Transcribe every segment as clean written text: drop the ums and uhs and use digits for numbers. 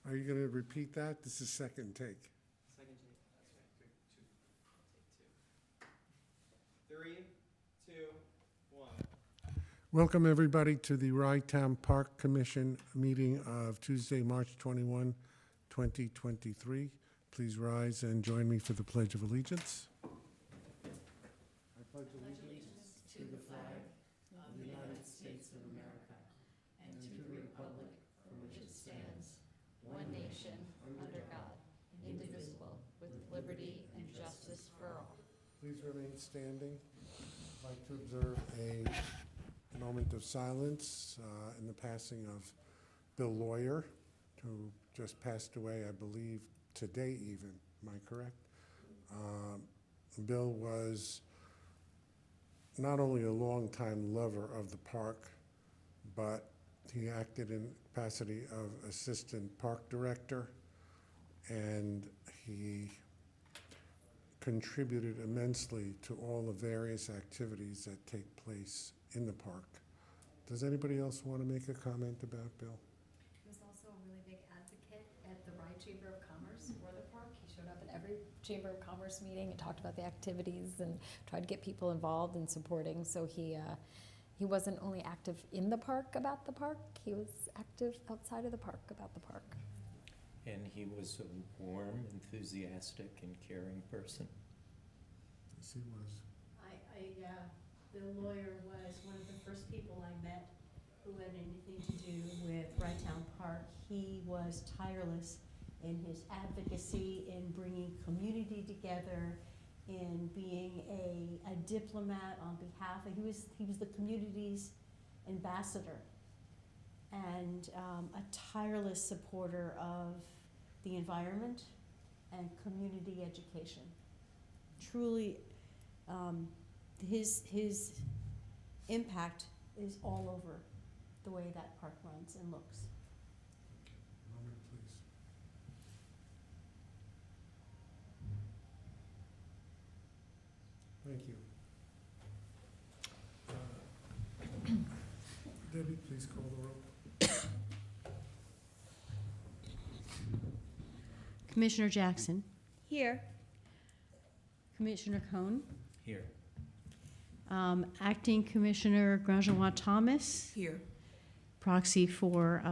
Are you going to repeat that? This is second take. Second take, that's right. Take 2. 3, 2, 1. Welcome, everybody, to the Rye-Town Park Commission meeting of Tuesday, March 21, 2023. Please rise and join me for the Pledge of Allegiance. I pledge allegiance to the flag of the United States of America and to the republic for which it stands, one nation, under God, indivisible, with liberty and justice for all. Please remain standing. I'd like to observe a moment of silence in the passing of Bill Lawyer, who just passed away, I believe, today even. Am I correct? Bill was not only a longtime lover of the park, but he acted in capacity of assistant park director, and he contributed immensely to all the various activities that take place in the park. Does anybody else want to make a comment about Bill? He was also a really big advocate at the Rye Chamber of Commerce for the park. He showed up at every Chamber of Commerce meeting and talked about the activities and tried to get people involved and supporting. So he wasn't only active in the park about the park, he was active outside of the park about the park. And he was a warm, enthusiastic, and caring person. Yes, he was. Bill Lawyer was one of the first people I met who had anything to do with Rye-Town Park. He was tireless in his advocacy, in bringing community together, in being a diplomat on behalf of, he was the community's ambassador, and a tireless supporter of the environment and community education. Truly, his impact is all over the way that park runs and looks. Moment, please. Thank you. Debbie, please call the roll. Commissioner Jackson. Here. Commissioner Cohn. Here. Acting Commissioner Grangeois-Thomas. Here. Proxy for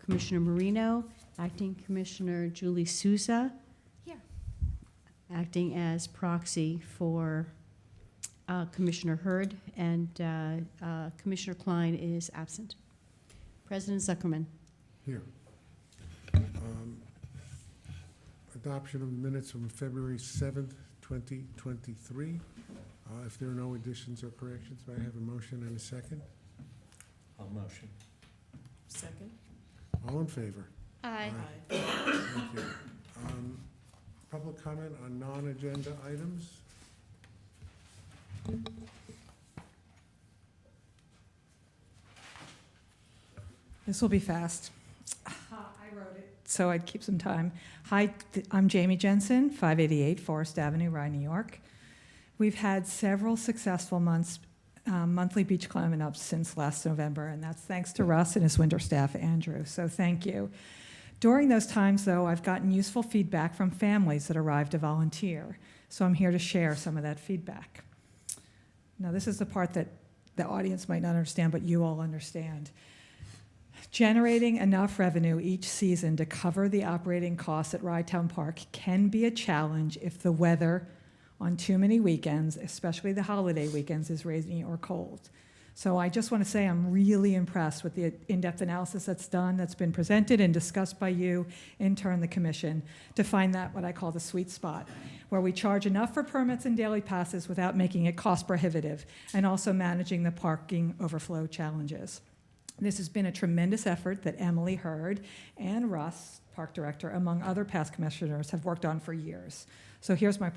Commissioner Marino. Acting Commissioner Julie Souza. Here. Acting as proxy for Commissioner Hurd, and Commissioner Klein is absent. President Zuckerman. Here. Adoption of minutes from February 7th, 2023. If there are no additions or corrections, may I have a motion and a second? I'll motion. Second. All in favor? Aye. Thank you. Public comment on non-agenda items? This will be fast. I wrote it, so I'd keep some time. Hi, I'm Jamie Jensen, 588 Forest Avenue, Rye, New York. We've had several successful monthly beach climbing ups since last November, and that's thanks to Russ and his winter staff, Andrew, so thank you. During those times, though, I've gotten useful feedback from families that arrived to volunteer, so I'm here to share some of that feedback. Now, this is the part that the audience might not understand, but you all understand. Generating enough revenue each season to cover the operating costs at Rye-Town Park can be a challenge if the weather on too many weekends, especially the holiday weekends, is rainy or cold. So I just want to say I'm really impressed with the in-depth analysis that's been presented and discussed by you, in turn the commission, to find that what I call the sweet spot, where we charge enough for permits and daily passes without making it cost prohibitive, and also managing the parking overflow challenges. This has been a tremendous effort that Emily Hurd and Russ, park director, among other past commissioners, have worked on for years. So here's my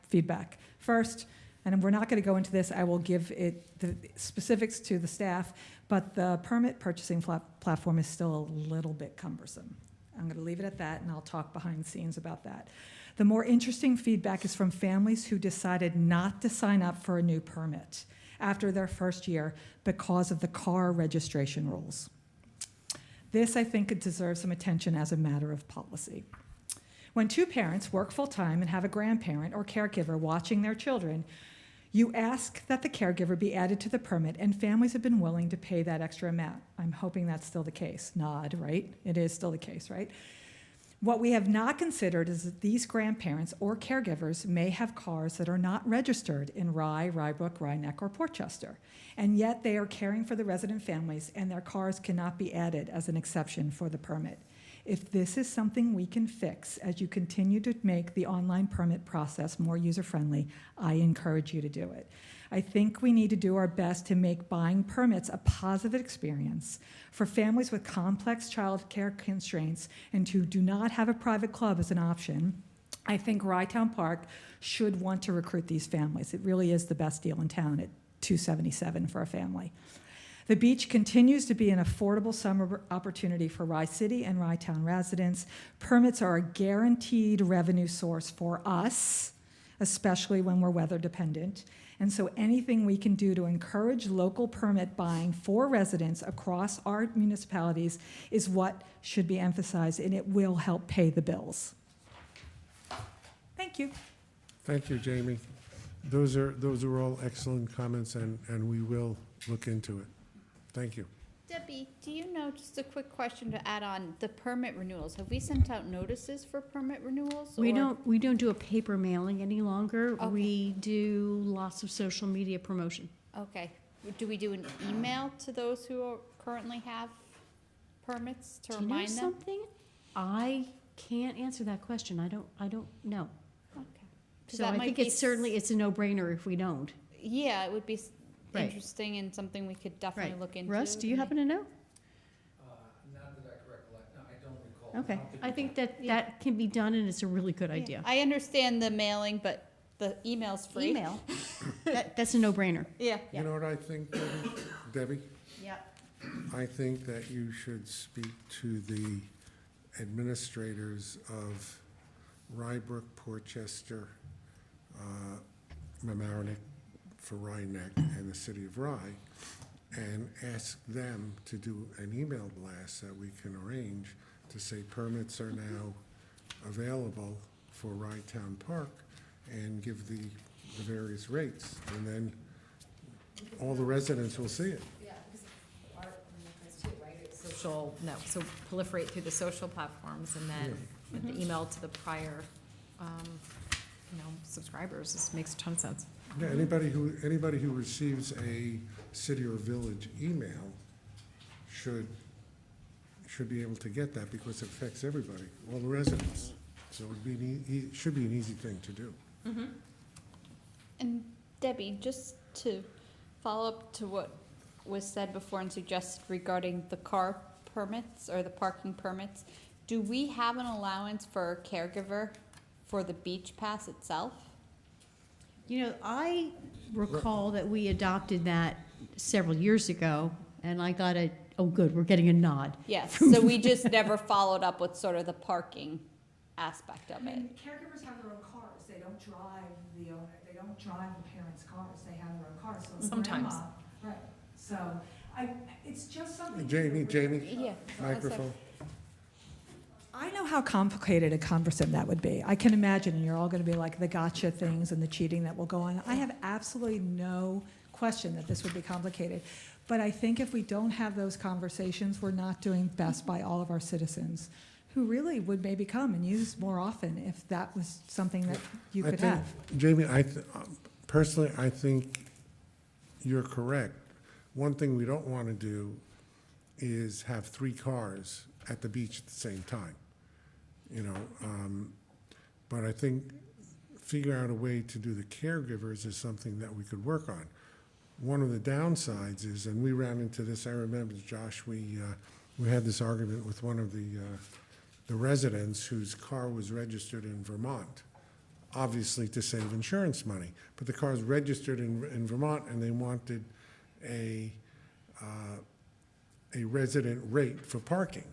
feedback. First, and we're not going to go into this, I will give it the specifics to the staff, but the permit purchasing platform is still a little bit cumbersome. I'm going to leave it at that, and I'll talk behind the scenes about that. The more interesting feedback is from families who decided not to sign up for a new permit after their first year because of the car registration rules. This, I think, deserves some attention as a matter of policy. When two parents work full-time and have a grandparent or caregiver watching their children, you ask that the caregiver be added to the permit, and families have been willing to pay that extra amount. I'm hoping that's still the case. Nod, right? It is still the case, right? What we have not considered is that these grandparents or caregivers may have cars that are not registered in Rye, Rybrook, Rhinebeck, or Portchester, and yet they are caring for the resident families, and their cars cannot be added as an exception for the permit. If this is something we can fix as you continue to make the online permit process more user-friendly, I encourage you to do it. I think we need to do our best to make buying permits a positive experience for families with complex child care constraints and who do not have a private club as an option. I think Rytown Park should want to recruit these families. It really is the best deal in town at $277 for a family. The beach continues to be an affordable summer opportunity for Rye City and Rytown residents. Permits are a guaranteed revenue source for us, especially when we're weather dependent. And so anything we can do to encourage local permit buying for residents across our municipalities is what should be emphasized, and it will help pay the bills. Thank you. Thank you, Jamie. Those are all excellent comments, and we will look into it. Thank you. Debbie, do you know, just a quick question to add on, the permit renewals, have we sent out notices for permit renewals? We or- don't do a paper mailing any longer. Okay. We do lots of social media promotion. Okay, do we do an email to those who currently have permits to Do you know remind them? something? I can't answer that question. I don't know. Okay. 'Cause So that I might think be it's a no-brainer if we don't. Yeah, it would be Right. interesting and something we could definitely Right. look into. Russ, do you happen to know? Not that I can recollect, no, I don't recall. Okay, don't think I we think have. that can be done, and it's a really good Yeah. idea. I understand the mailing, but the email's free. Email, that's a no-brainer. Yeah. Yeah. You know what I think, Debbie? Yeah. I think that you should speak to the administrators of Rybrook, Portchester, Mamaroneck for Rhinebeck, and the city of Rye, and ask them to do an email blast that we can arrange to say permits are now available for Rytown Park, and give the various rates, and then all the residents will see it. Yeah, because our, too, right, it's social, so proliferate through the social platforms and then the email to the prior, subscribers. This makes a ton of sense. Yeah, anybody who receives a city or village email should be able to get that, because it affects everybody, all the residents. So it should be an easy thing to do. And Debbie, just to follow up to what was said before and suggested regarding the car permits or the parking permits, do we have an allowance for a caregiver for the beach pass itself? You know, I recall that we adopted that several years ago, and I got oh, good, we're getting a nod. Yes, so we just never followed up with sort of the parking aspect of it. Caregivers have their own cars. They don't drive the owner. They don't drive the parents' cars. They have their own cars. So Sometimes. grandma- Right. So it's just something. Jamie, Yeah. microphone. I know how complicated a cumbersome that would be. I can imagine, and you're all going to be like the gotcha things and the cheating that will go on. I have absolutely no question that this would be complicated. But I think if we don't have those conversations, we're not doing best by all of our citizens, who really would maybe come and use more often if that was something that you could have. Jamie, personally, I think you're correct. One thing we don't want to do is have 3 cars at the beach at the same time, but I think figure out a way to do the caregivers is something that we could work on. One of the downsides is, and we ran into this, I remember, Josh, we had this argument with one of the residents whose car was registered in Vermont, obviously to save insurance money. But the car is registered in Vermont, and they wanted a resident rate for parking.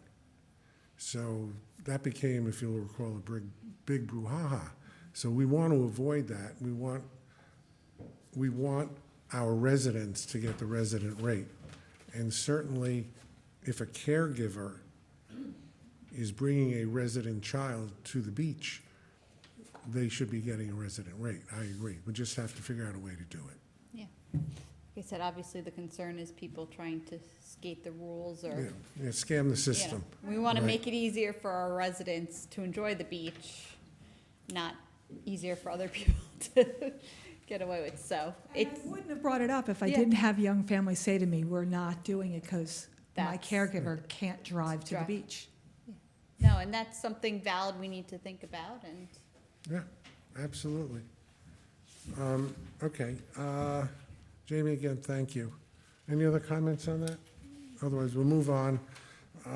So that became, if you'll recall, a big brouhaha. So we want to avoid that. We want our residents to get the resident rate. And certainly, if a caregiver is bringing a resident child to the beach, they should be getting a resident rate. I agree. We just have to figure out a way to do it. Yeah. Like I said, obviously the concern is people trying to skate the rules or, Yeah, scam the system. we want to Right. make it easier for our residents to enjoy the beach, not easier for other people to get away with, so And it's, I wouldn't have brought it up if I Yeah. didn't have young families say to me, we're not doing it because my That's- caregiver can't drive to the Drive. beach. no, and that's something valid we need to think about, and Yeah, absolutely. Okay, Jamie, again, thank you. Any other comments on that? Otherwise, we'll move on.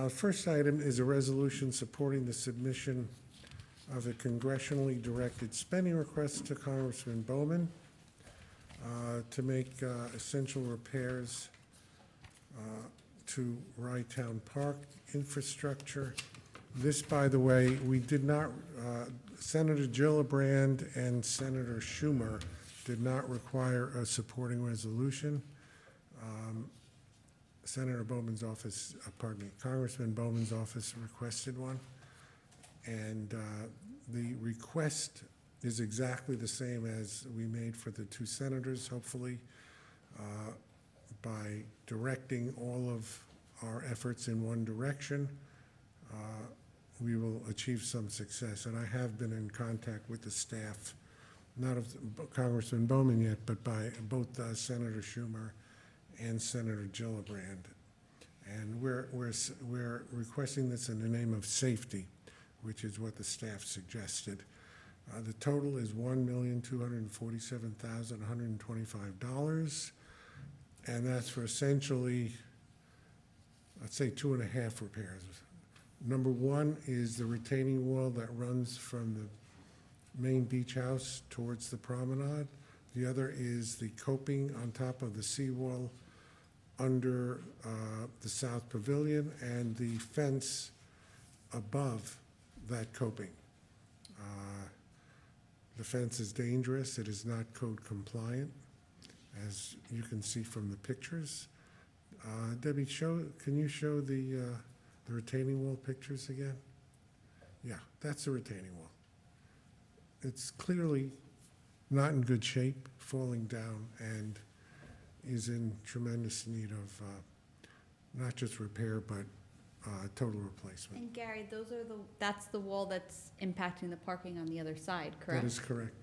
First item is a resolution supporting the submission of a congressionally directed spending request to Congressman Bowman to make essential repairs to Rye-Town Park infrastructure. This, by the way, we did not, Senator Gillibrand and Senator Schumer did not require a supporting resolution. Senator Bowman's office, Congressman Bowman's office requested one. And the request is exactly the same as we made for the two senators, hopefully, by directing all of our efforts in one direction. We will achieve some success. And I have been in contact with the staff, not of Congressman Bowman yet, but by both Senator Schumer and Senator Gillibrand. And we're requesting this in the name of safety, which is what the staff suggested. The total is $1,247,125, and that's for essentially, I'd say 2.5 repairs. Number one is the retaining wall that runs from the main beach house towards the promenade. The other is the coping on top of the seawall under the South Pavilion and the fence above that coping. The fence is dangerous. It is not code compliant, as you can see from the pictures. Debbie, can you show the retaining wall pictures again? Yeah, that's the retaining wall. It's clearly not in good shape, falling down, and is in tremendous need of not just repair, but total replacement. And Gary, that's the wall that's impacting the parking on the other side, correct? That is correct.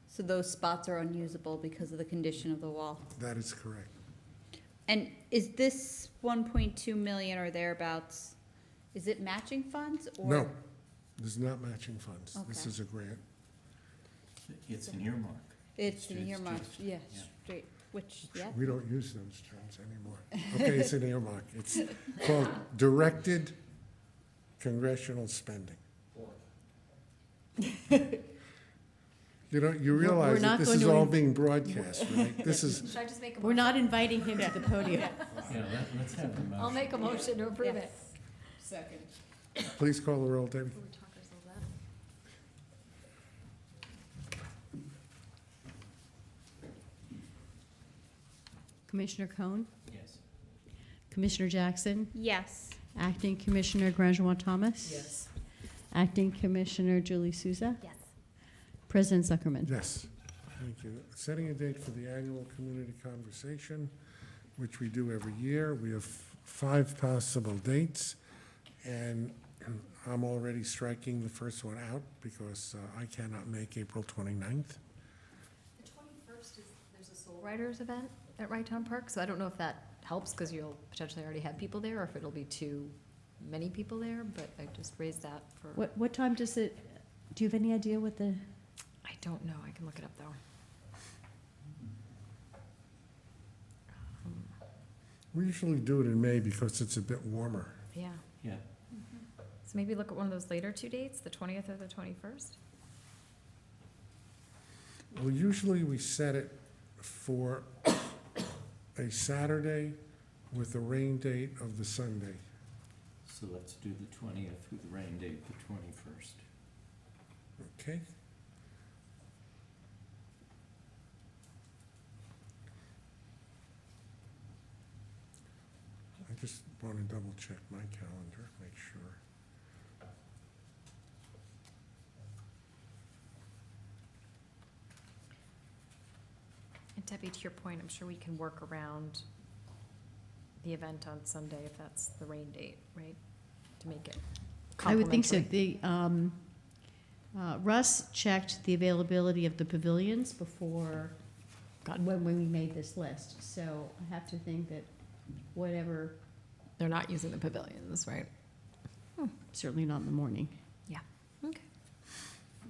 So those spots are unusable because of the condition of the wall. That is correct. And is this 1.2 million or thereabouts, is it matching funds or? No, this is not matching funds. This Okay. is a grant. It's an earmark. It's an It's earmark, just- yeah, yeah. straight, which, yeah, We don't use those terms anymore. Okay, it's an earmark. It's called directed congressional spending. You know, you realize that not this going is to all in- being broadcast, right? This is, Should I just make a We're motion? not inviting him to the podium. Yeah, let's have a motion. I'll make a motion to approve it. second. please call the roll, Debbie. We talk ourselves out. Commissioner Cohn, Yes. Commissioner Jackson, Yes. Acting Commissioner Grangewa-Thomas. Yes. Acting Commissioner Julie Souza, Yes. President Zuckerman. Yes, thank you. Setting a date for the annual community conversation, which we do every year. We have 5 possible dates, and I'm already striking the first one out because I cannot make April 29th. The 21st is, there's a Soul Riders event at Rye-Town Park, so I don't know if that helps because you'll potentially already have people there or if it'll be too many people there, but I just raised that for. What time does it, do you have any idea what the, I don't know, I can look it up though. We usually do it in May because it's a bit warmer. Yeah, Yeah. so maybe look at one of those later 2 dates, the 20th or the 21st? Well, usually we set it for a Saturday with the rain date of the Sunday. So let's do the 20th with the rain date, the 21st. Okay? I just want to double check my calendar, make sure. Debbie, to your point, I'm sure we can work around the event on Sunday if that's the rain date, right? To make it I would think so. complimentary. Russ checked the availability of the pavilions before, when we made this list. So I have to think that whatever, They're not using the pavilions, right? certainly not in the morning. Okay.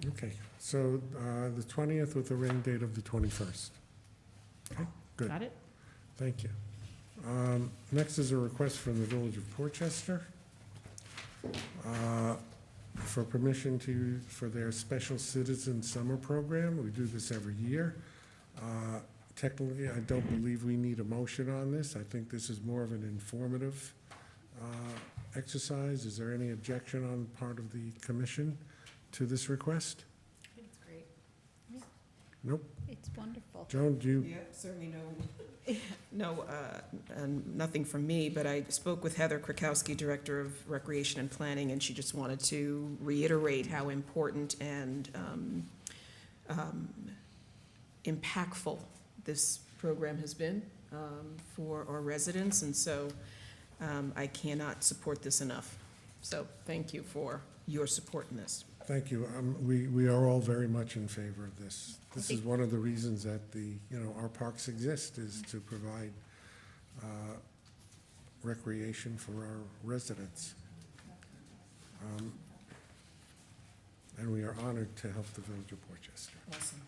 Okay, so the 20th with the rain date of the 21st. Okay, good. Got it? Thank you. Next is a request from the Village of Portchester for permission for their Special Citizen Summer Program. We do this every year. Technically, I don't believe we need a motion on this. I think this is more of an informative exercise. Is there any objection on part of the commission to this request? I think it's great. Nope. It's wonderful. Joan, do you? Yeah, certainly nothing from me, but I spoke with Heather Krakowski, Director of Recreation and Planning, and she just wanted to reiterate how important and impactful this program has been for our residents, and so I cannot support this enough. So thank you for your support in this. Thank you. We are all very much in favor of this. This is one of the reasons that our parks exist, is to provide recreation for our residents. And we are honored to help the Village of Portchester. Awesome.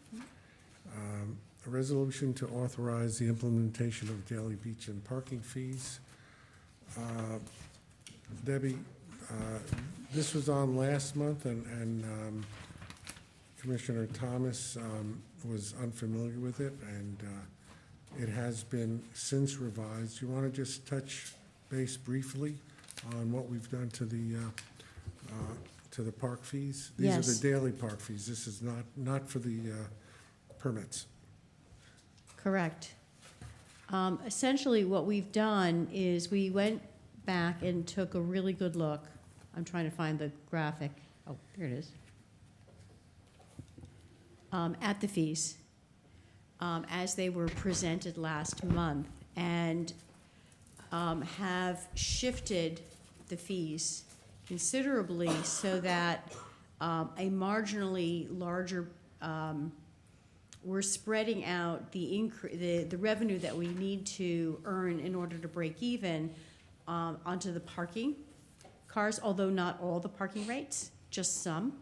A resolution to authorize the implementation of daily beach and parking fees. Debbie, this was on last month, and Commissioner Thomas was unfamiliar with it, and it has been since revised. You want to just touch base briefly on what we've done to the park fees? Yes. These are the daily park fees. This is not for the permits. Correct. Essentially, what we've done is we went back and took a really good look. I'm trying to find the graphic. Oh, there it is. At the fees, as they were presented last month, and have shifted the fees considerably so that a marginally larger, we're spreading out the revenue that we need to earn in order to break even onto the parking cars, although not all the parking rates, just some,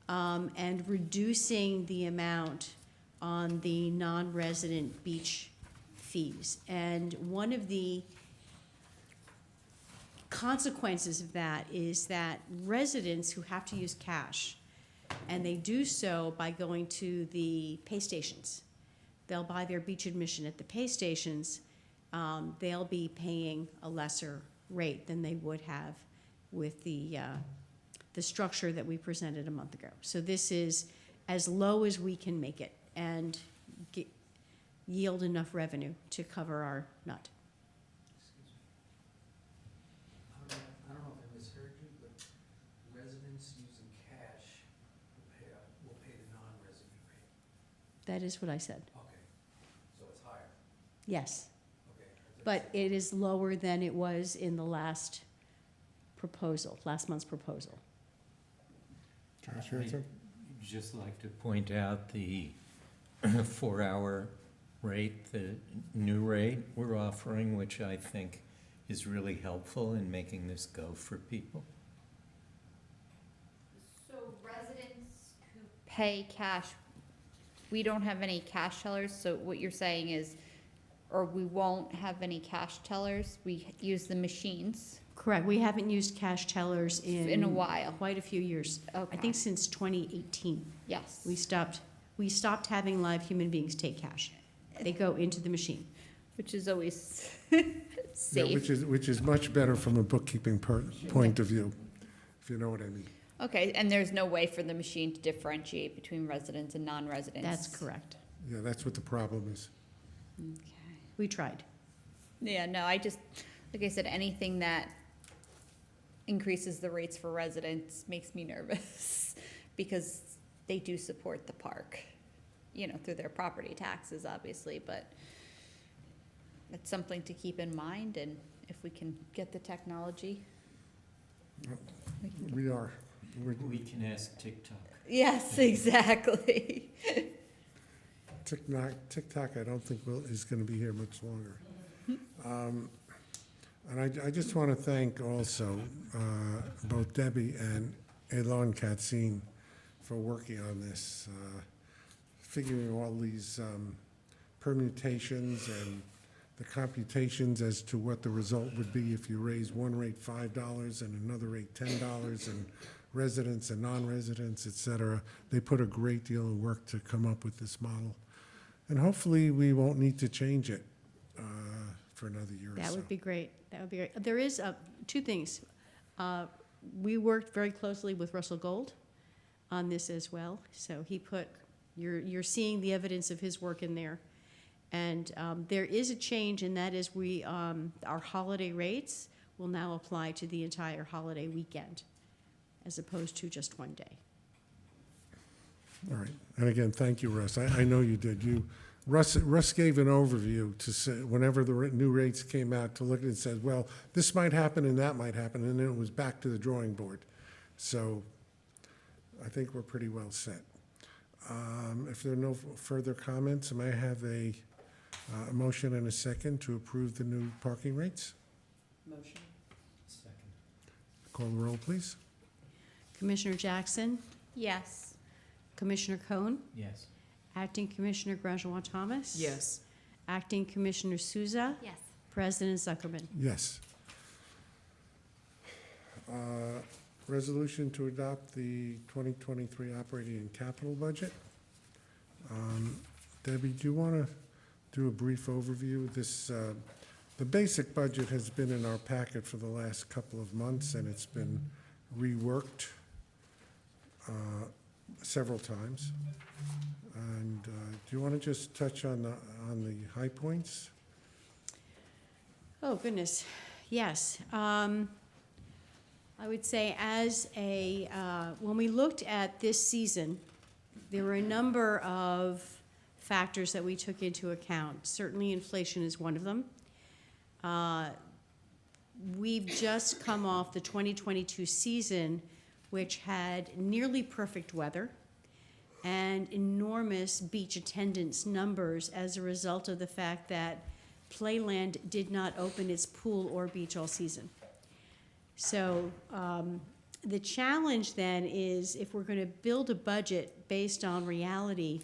and reducing the amount on the non-resident beach fees. And one of the consequences of that is that residents who have to use cash, and they do so by going to the pay stations. They'll buy their beach admission at the pay stations. They'll be paying a lesser rate than they would have with the structure that we presented a month ago. So this is as low as we can make it and yield enough revenue to cover our nut. Excuse me. I don't know if I misheard you, but residents using cash will pay the non-resident rate. That is what I said. Okay, so it's higher. Yes, Okay. but it is lower than it was in the last month's proposal. Josh, you had something? I'd just like to point out the 4-hour rate, the new rate we're offering, which I think is really helpful in making this go for people. So residents who pay cash, we don't have any cash tellers, so what you're saying is, or we won't have any cash tellers, we use the machines Correct. We haven't used cash tellers in a while. quite a few years. Okay. I think since 2018. Yes. We stopped having live human beings take cash. They go into the machine. Which is always Yeah, safe. which is much better from a bookkeeping point of view, if you know what I mean. Okay, and there's no way for the machine to differentiate between residents and non-residents? That's correct. Yeah, that's what the problem is. Okay. We tried. Yeah, no, I just, like I said, anything that increases the rates for residents makes me nervous because they do support the park. through their property taxes, obviously, but it's something to keep in mind, and if we can get the technology. We are. We can ask TikTok. Yes, exactly. TikTok, I don't think is going to be here much longer. And I just want to thank also both Debbie and Elon Katzin for working on this, figuring all these permutations and the computations as to what the result would be if you raise one rate $5 and another rate $10, and residents and non-residents, et cetera. They put a great deal of work to come up with this model. And hopefully, we won't need to change it for another year or so. That would be great. That would be great. There is two things. We worked very closely with Russell Gold on this as well. So he put, you're seeing the evidence of his work in there. And there is a change, and that is our holiday rates will now apply to the entire holiday weekend, as opposed to just one day. All right. And again, thank you, Russ. I know you did. Russ gave an overview to say, whenever the new rates came out, to look at it and said, well, this might happen and that might happen, and then it was back to the drawing board. So I think we're pretty well set. If there are no further comments, may I have a motion and a second to approve the new parking rates? Motion. Second. Call the roll, please. Commissioner Jackson, Yes. Commissioner Cohn, Yes. Acting Commissioner Grandjean-Thomas. Yes. Acting Commissioner Souza, Yes. President Zuckerman. Yes. Resolution to adopt the 2023 operating and capital budget. Debbie, do you want to do a brief overview? The basic budget has been in our packet for the last couple of months, and it's been reworked several times. And do you want to just touch on the high points? Oh, goodness. Yes. I would say when we looked at this season, there were a number of factors that we took into account. Certainly inflation is one of them. We've just come off the 2022 season, which had nearly perfect weather and enormous beach attendance numbers as a result of the fact that Playland did not open its pool or beach all season. So the challenge then is, if we're going to build a budget based on reality,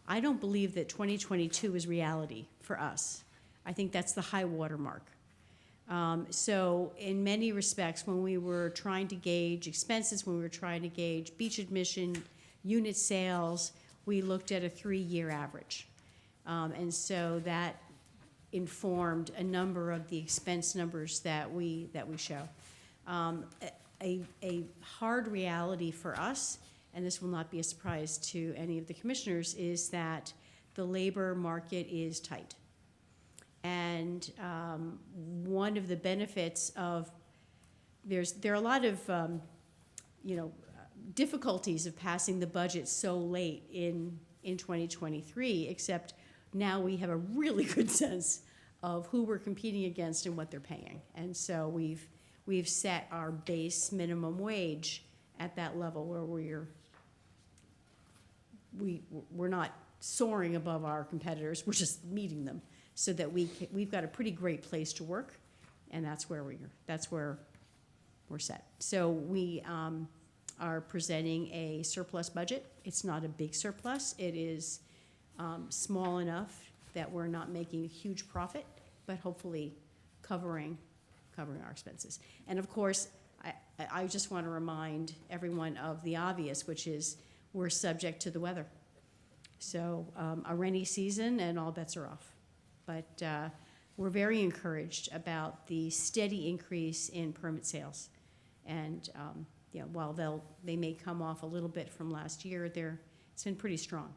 I don't believe that 2022 is reality for us. I think that's the high water mark. So in many respects, when we were trying to gauge expenses, when we were trying to gauge beach admission, unit sales, we looked at a 3-year average. And so that informed a number of the expense numbers that we show. A hard reality for us, and this will not be a surprise to any of the commissioners, is that the labor market is tight. And one of the benefits of, there are a lot of difficulties of passing the budget so late in 2023, except now we have a really good sense of who we're competing against and what they're paying. And so we've set our base minimum wage at that level where we're not soaring above our competitors, we're just meeting them, so that we've got a pretty great place to work, and that's where we're set. So we are presenting a surplus budget. It's not a big surplus. It is small enough that we're not making a huge profit, but hopefully covering our expenses. And of course, I just want to remind everyone of the obvious, which is we're subject to the weather. So a rainy season and all bets are off. But we're very encouraged about the steady increase in permit sales. And while they may come off a little bit from last year, it's been pretty strong.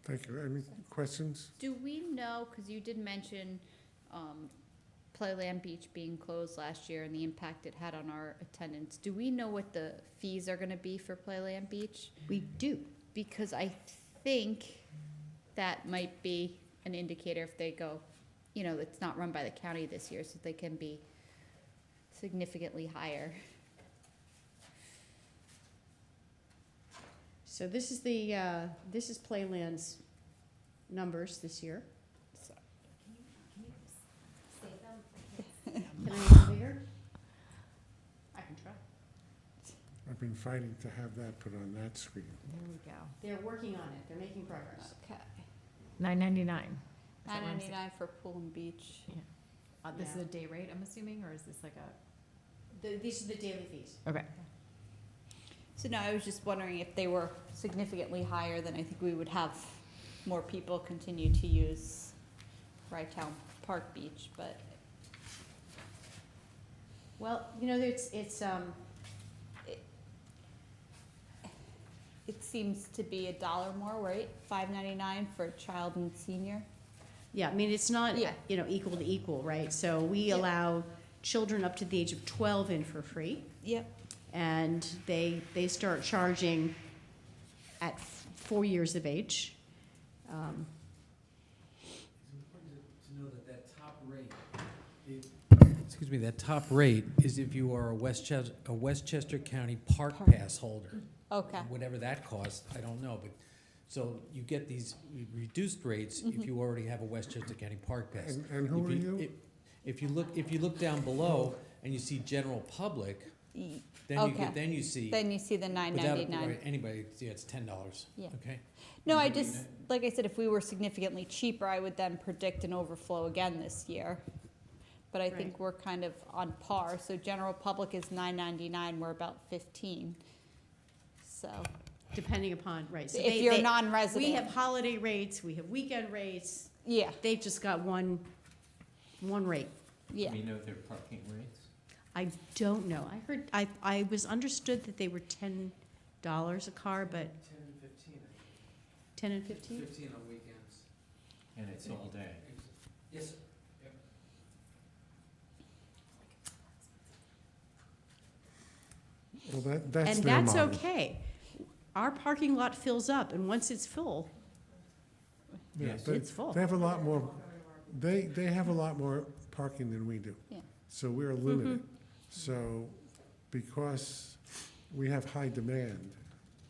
Thank you. Any questions? Do we know, because you did mention Playland Beach being closed last year and the impact it had on our attendance, do we know what the fees are going to be for Playland Beach? We do. because I think that might be an indicator if they go, you know, it's not run by the county this year, so they can be significantly higher. So this is Playland's numbers this year. Can I make it bigger? I can try. I've been fighting to have that put on that screen. There we go. They're working on it, they're making progress. Okay. $9.99. $9.99 for pool and beach. This is Yeah. a day rate, I'm assuming, or is this like a? These are the daily fees. Okay. So no, I was just wondering if they were significantly higher, then I think we would have more people continue to use Town Park Beach, but Well, you know, it seems to be $1 more, right? $5.99 for a child and senior. yeah, I mean, it's not, Yeah. you know, equal to equal, right? So we Yeah. allow children up to the age of 12 in for free, Yep. and they start charging at 4 years of age. It's important to know that that top rate, excuse me, that top rate is if you are a Westchester County Park Pass holder. Okay. Whatever that costs, I don't know, but, so you get these reduced rates if you already have a Westchester County Park Pass. And who If are you? If you look down below and you see general public, Y- then Okay. then you see. Then you see the without- $9.99. right, anybody, yeah, it's $10, Yeah. okay? No, I just, like I said, if we were significantly cheaper, I would then predict an overflow again this year. But I think Right. we're kind of on par, so general public is $9.99, we're about 15. So, Depending upon, right. So if you're we have non-resident, holiday rates, we have weekend rates, yeah, they've just got one rate. yeah. We know their parking rates? I don't know, I heard, I was understood that they were $10 a car, but 10 and 15, 10 and 15? 15 on weekends. And it's all day. Yes, sir. Yep. Well, that's And their that's model. okay. Our parking lot fills up, and once it's full, Yeah, Yes. but it's full. They have a lot more, they have a lot more parking than we do. Yeah. So we're limited. So because we have high demand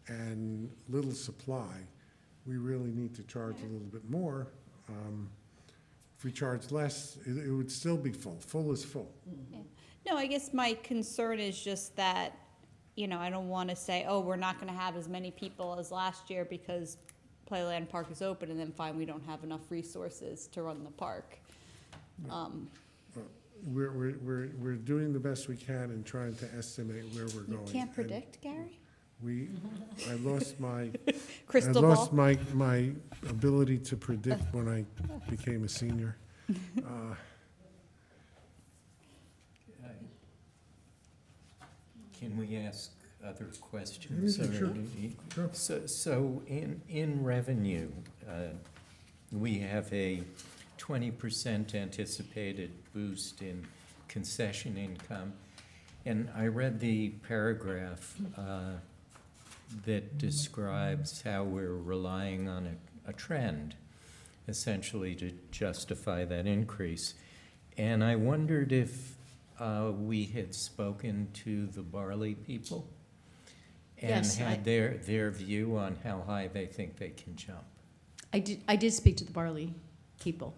and little supply, we really need to charge a little bit more. If we charge less, it would still be full. Full is full. No, I guess my concern is just that, you know, I don't want to say, oh, we're not going to have as many people as last year because Playland Park is open, and then find we don't have enough resources to run the park. We're doing the best we can and trying to estimate where we're You going. can't And predict, Gary? I lost my Crystal I lost ball? my ability to predict when I became a senior. Can we ask other questions? Yeah, sure, Or- sure. So in revenue, we have a 20% anticipated boost in concession income. And I read the paragraph that describes how we're relying on a trend, essentially, to justify that increase. And I wondered if we had spoken to the Barley people and Yes, had their view on how high they think they can jump. I did speak to the Barley people,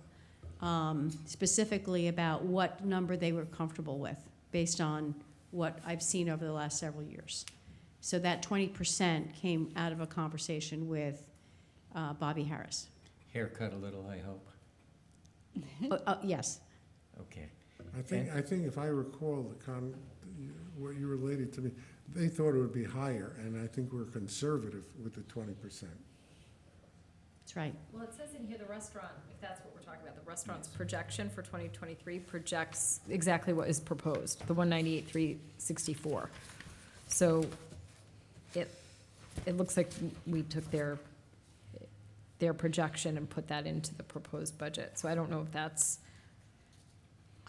specifically about what number they were comfortable with, based on what I've seen over the last several years. So that 20% came out of a conversation with Bobby Harris. Haircut a little, I hope. Yes. Okay. I think if I recall what you related to me, they thought it would be higher, and I think we're conservative with the 20%. That's right. Well, it says in here, the restaurant, if that's what we're talking about, the restaurant's projection for 2023 projects exactly what is proposed, the 198,364. So it looks like we took their projection and put that into the proposed budget. So I don't know if that's,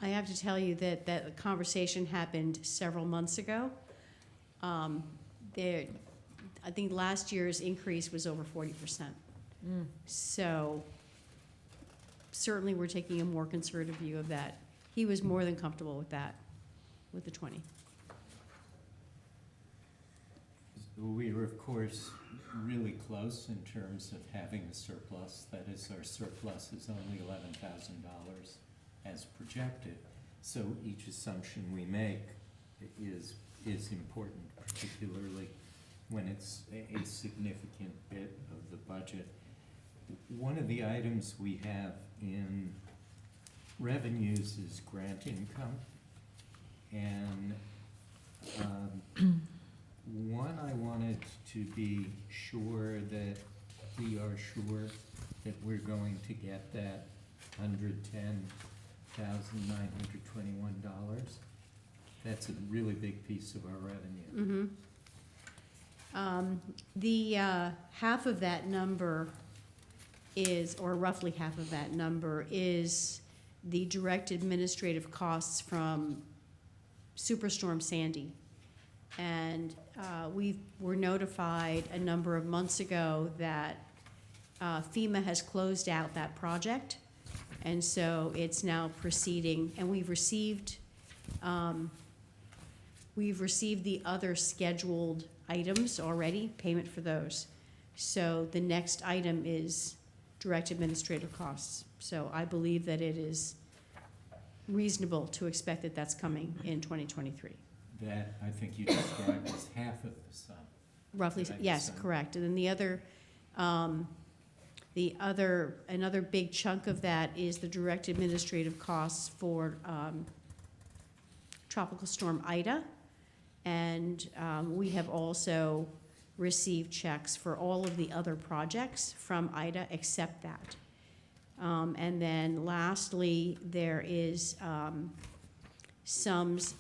I have to tell you that that conversation happened several months ago. I think last year's increase was over 40%. So certainly we're taking a more conservative view of that. He was more than comfortable with that, with the 20. We were, of course, really close in terms of having a surplus. That is, our surplus is only $11,000 as projected. So each assumption we make is important, particularly when it's a significant bit of the budget. One of the items we have in revenues is grant income. And one, I wanted to be sure that we are sure that we're going to get that $110,921. That's a really big piece of our revenue. The half of that number is, or roughly half of that number, is the direct administrative costs from Superstorm Sandy. And we were notified a number of months ago that FEMA has closed out that project. And so it's now proceeding, and we've received the other scheduled items already, payment for those. So the next item is direct administrative costs. So I believe that it is reasonable to expect that that's coming in 2023. That, I think you described as half of the sum. Roughly, Did I yes, understand? correct. And then another big chunk of that is the direct administrative costs for Tropical Storm Ida. And we have also received checks for all of the other projects from Ida except that. And then lastly, there is sums,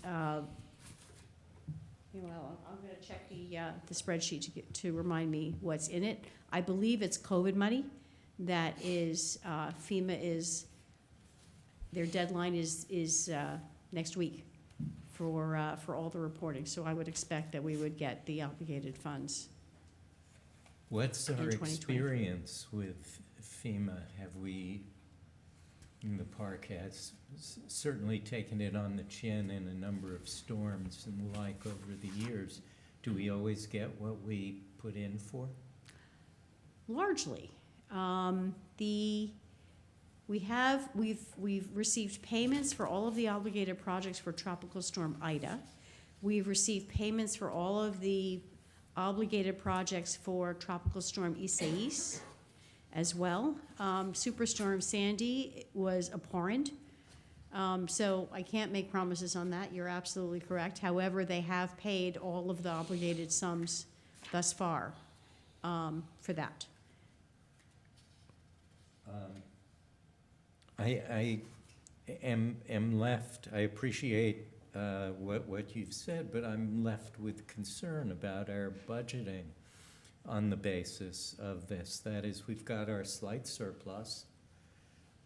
well, I'm going to check the spreadsheet to remind me what's in it. I believe it's COVID money that is, FEMA is, their deadline is next week for all the reporting. So I would expect that we would get the obligated funds. What's in our 2023. experience with FEMA? Have we, in the park, has certainly taken it on the chin in a number of storms and the like over the years. Do we always get what we put in for? Largely. We've received payments for all of the obligated projects for Tropical Storm Ida. We've received payments for all of the obligated projects for Tropical Storm Isaias as well. Superstorm Sandy was abhorrent. So I can't make promises on that. You're absolutely correct. However, they have paid all of the obligated sums thus far for that. I am left, I appreciate what you've said, but I'm left with concern about our budgeting on the basis of this. That is, we've got our slight surplus,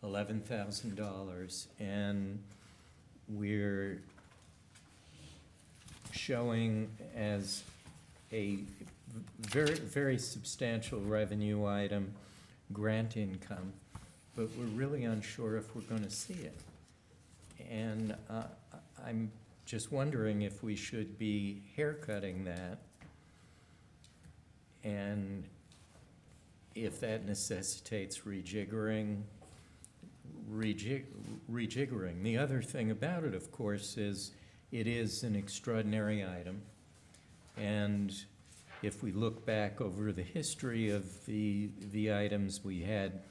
$11,000, and we're showing as a very, very substantial revenue item, grant income, but we're really unsure if we're going to see it. And I'm just wondering if we should be haircutting that, and if that necessitates rejiggering. The other thing about it, of course, is it is an extraordinary item. And if we look back over the history of the items, we had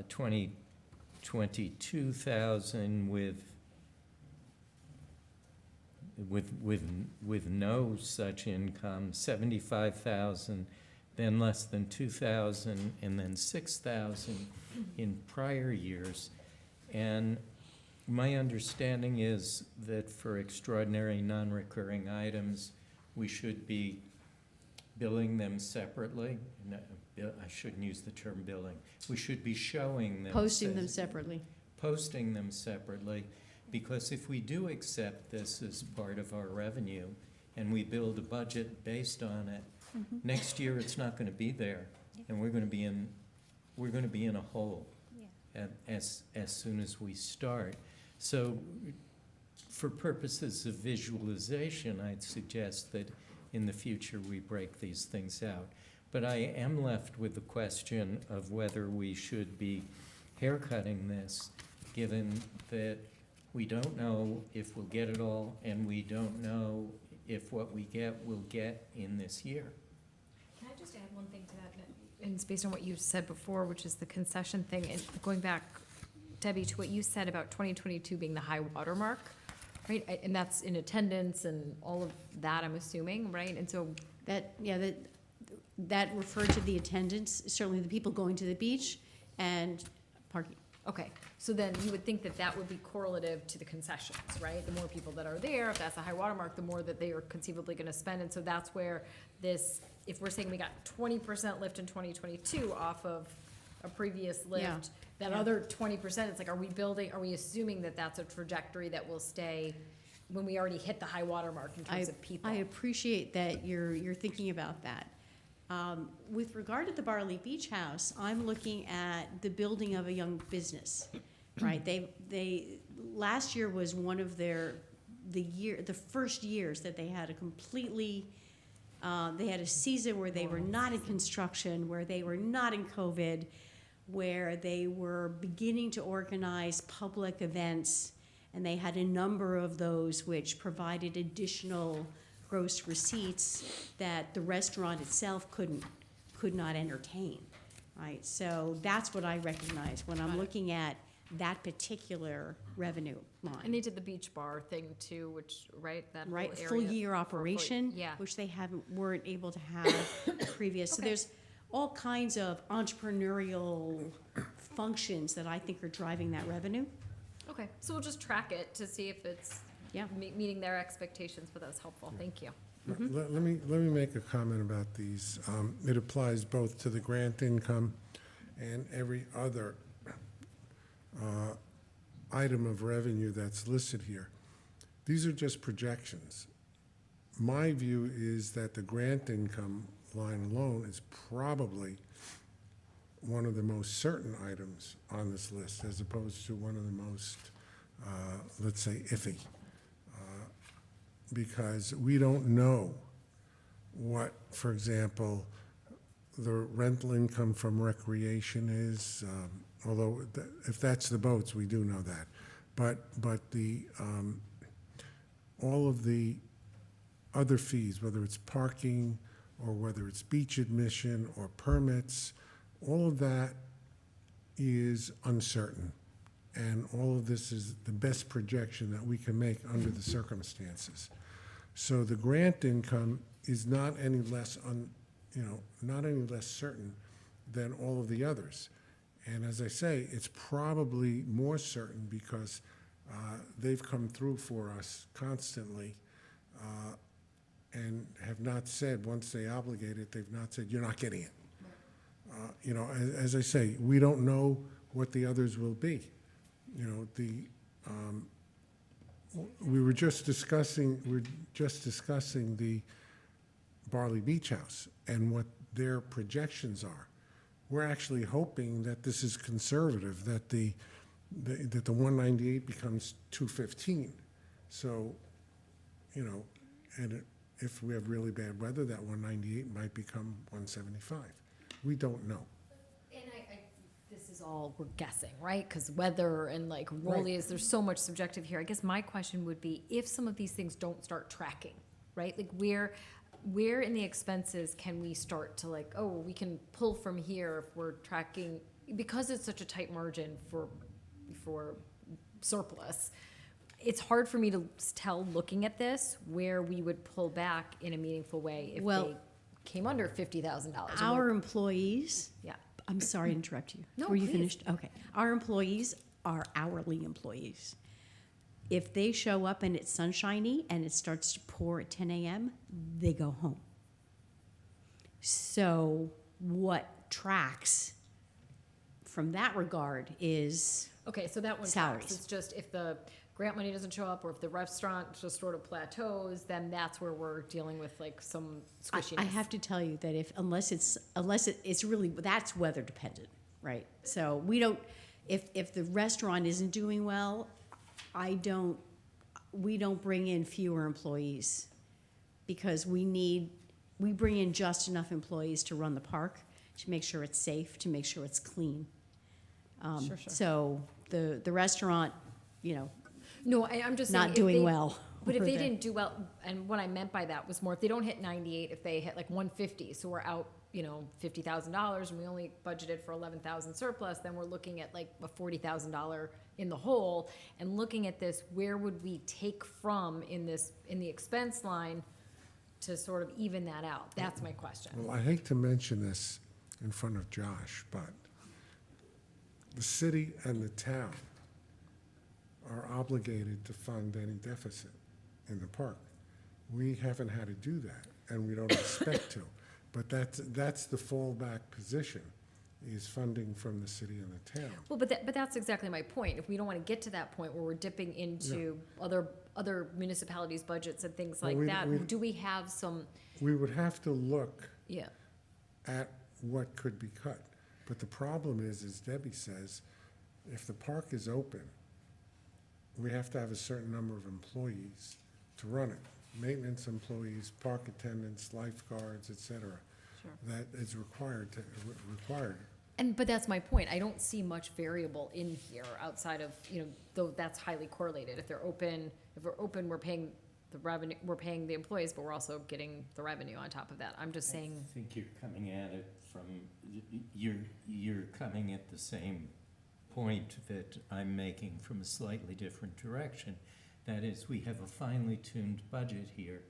22,000 with no such income, 75,000, then less than 2,000, and then 6,000 in prior years. And my understanding is that for extraordinary non-recurring items, we should be billing them separately. No, I shouldn't use the term billing. We should be showing them. Posting them separately. Posting them separately, because if we do accept this as part of our revenue, and we build a budget based on it, next year it's not gonna be there, and we're gonna be in a hole as soon as we start. So for purposes of visualization, I'd suggest that in the future we break these things out. But I am left with the question of whether we should be haircutting this, given that we don't know if we'll get it all, and we don't know if what we get, we'll get in this year. Can I just add one thing to that? And it's based on what you said before, which is the concession thing, and going back, Debbie, to what you said about 2022 being the high water mark, right? And that's in attendance and all of that, I'm assuming, right? And so, That referred to the attendance, certainly the people going to the beach and parking. okay, so then you would think that that would be correlative to the concessions, right? The more people that are there, if that's a high water mark, the more that they are conceivably gonna spend, and so that's where this, if we're saying we got 20% lift in 2022 off of a previous lift, Yeah. that other 20%, it's like, are we assuming that that's a trajectory that will stay when we already hit the high water mark in terms of people? I appreciate that you're thinking about that. With regard to the Barley Beach House, I'm looking at the building of a young business, right? Last year was one of the first years that they had a completely, they had a season where they were not in construction, where they were not in COVID, where they were beginning to organize public events, and they had a number of those which provided additional gross receipts that the restaurant itself could not entertain, right? So that's what I recognize when I'm looking at that particular revenue And line. they did the beach bar thing too, which, right, that whole Right, area. full year operation, yeah. which they weren't able to have previous. So Okay. there's all kinds of entrepreneurial functions that I think are driving that revenue. Okay, so we'll just track it to see if it's Yeah. meeting their expectations, but that's helpful, thank you. Let me make a comment about these. It applies both to the grant income and every other item of revenue that's listed here. These are just projections. My view is that the grant income line alone is probably one of the most certain items on this list, as opposed to one of the most, let's say, iffy. Because we don't know what, for example, the rental income from recreation is, although if that's the boats, we do know that. But the, all of the other fees, whether it's parking or whether it's beach admission or permits, all of that is uncertain. And all of this is the best projection that we can make under the circumstances. So the grant income is not any less not any less certain than all of the others. And as I say, it's probably more certain because they've come through for us constantly and have not said, once they obligate it, they've not said, you're not getting it. As I say, we don't know what the others will be. We were just discussing the Barley Beach House and what their projections are. We're actually hoping that this is conservative, that the 198 becomes 215. So, and if we have really bad weather, that 198 might become 175. We don't know. And this is all, we're guessing, right? Because weather and like rollies, there's so much subjective here. I guess my question would be, if some of these things don't start tracking, right? Like where in the expenses can we start to like, oh, we can pull from here if we're tracking, because it's such a tight margin for surplus. It's hard for me to tell, looking at this, where we would pull back in a meaningful way if Well, they came under $50,000. Our employees, Yeah. I'm sorry to interrupt you. No, Were you please. finished? Okay. Our employees are hourly employees. If they show up and it's sunshiny and it starts to pour at 10 a.m., they go home. So what tracks from that regard is Okay, so that one tracks. Salaries. It's just if the grant money doesn't show up, or if the restaurant just sort of plateaus, then that's where we're dealing with like some squishiness. I have to tell you that unless it's really, that's weather dependent, right? So we don't, if the restaurant isn't doing well, we don't bring in fewer employees because we bring in just enough employees to run the park, to make sure it's safe, to make sure it's clean. Sure. So the restaurant, No, I'm just saying. not if doing they- well. But if over they there. didn't do well, and what I meant by that was more, if they don't hit 98, if they hit like 150, so we're out, $50,000 and we only budgeted for 11,000 surplus, then we're looking at like a $40,000 in the hole. And looking at this, where would we take from in the expense line to sort of even that out? That's my question. Well, I hate to mention this in front of Josh, but the city and the town are obligated to fund any deficit in the park. We haven't had to do that, and we don't expect to. But that's the fallback position, is funding from the city and the town. Well, but that's exactly my point. If we don't want to get to that point where we're dipping into other municipalities' budgets and things Well, like we- that, we- do we have some, We would have to look yeah. at what could be cut. But the problem is, as Debbie says, if the park is open, we have to have a certain number of employees to run it. Maintenance employees, park attendants, lifeguards, et cetera. Sure. That is required. But that's my point. I don't see much variable in here outside of, though that's highly correlated. If we're open, we're paying the revenue, we're paying the employees, but we're also getting the revenue on top of that. I'm just saying, I think you're coming at it from, you're coming at the same point that I'm making from a slightly different direction. That is, we have a finely tuned budget here,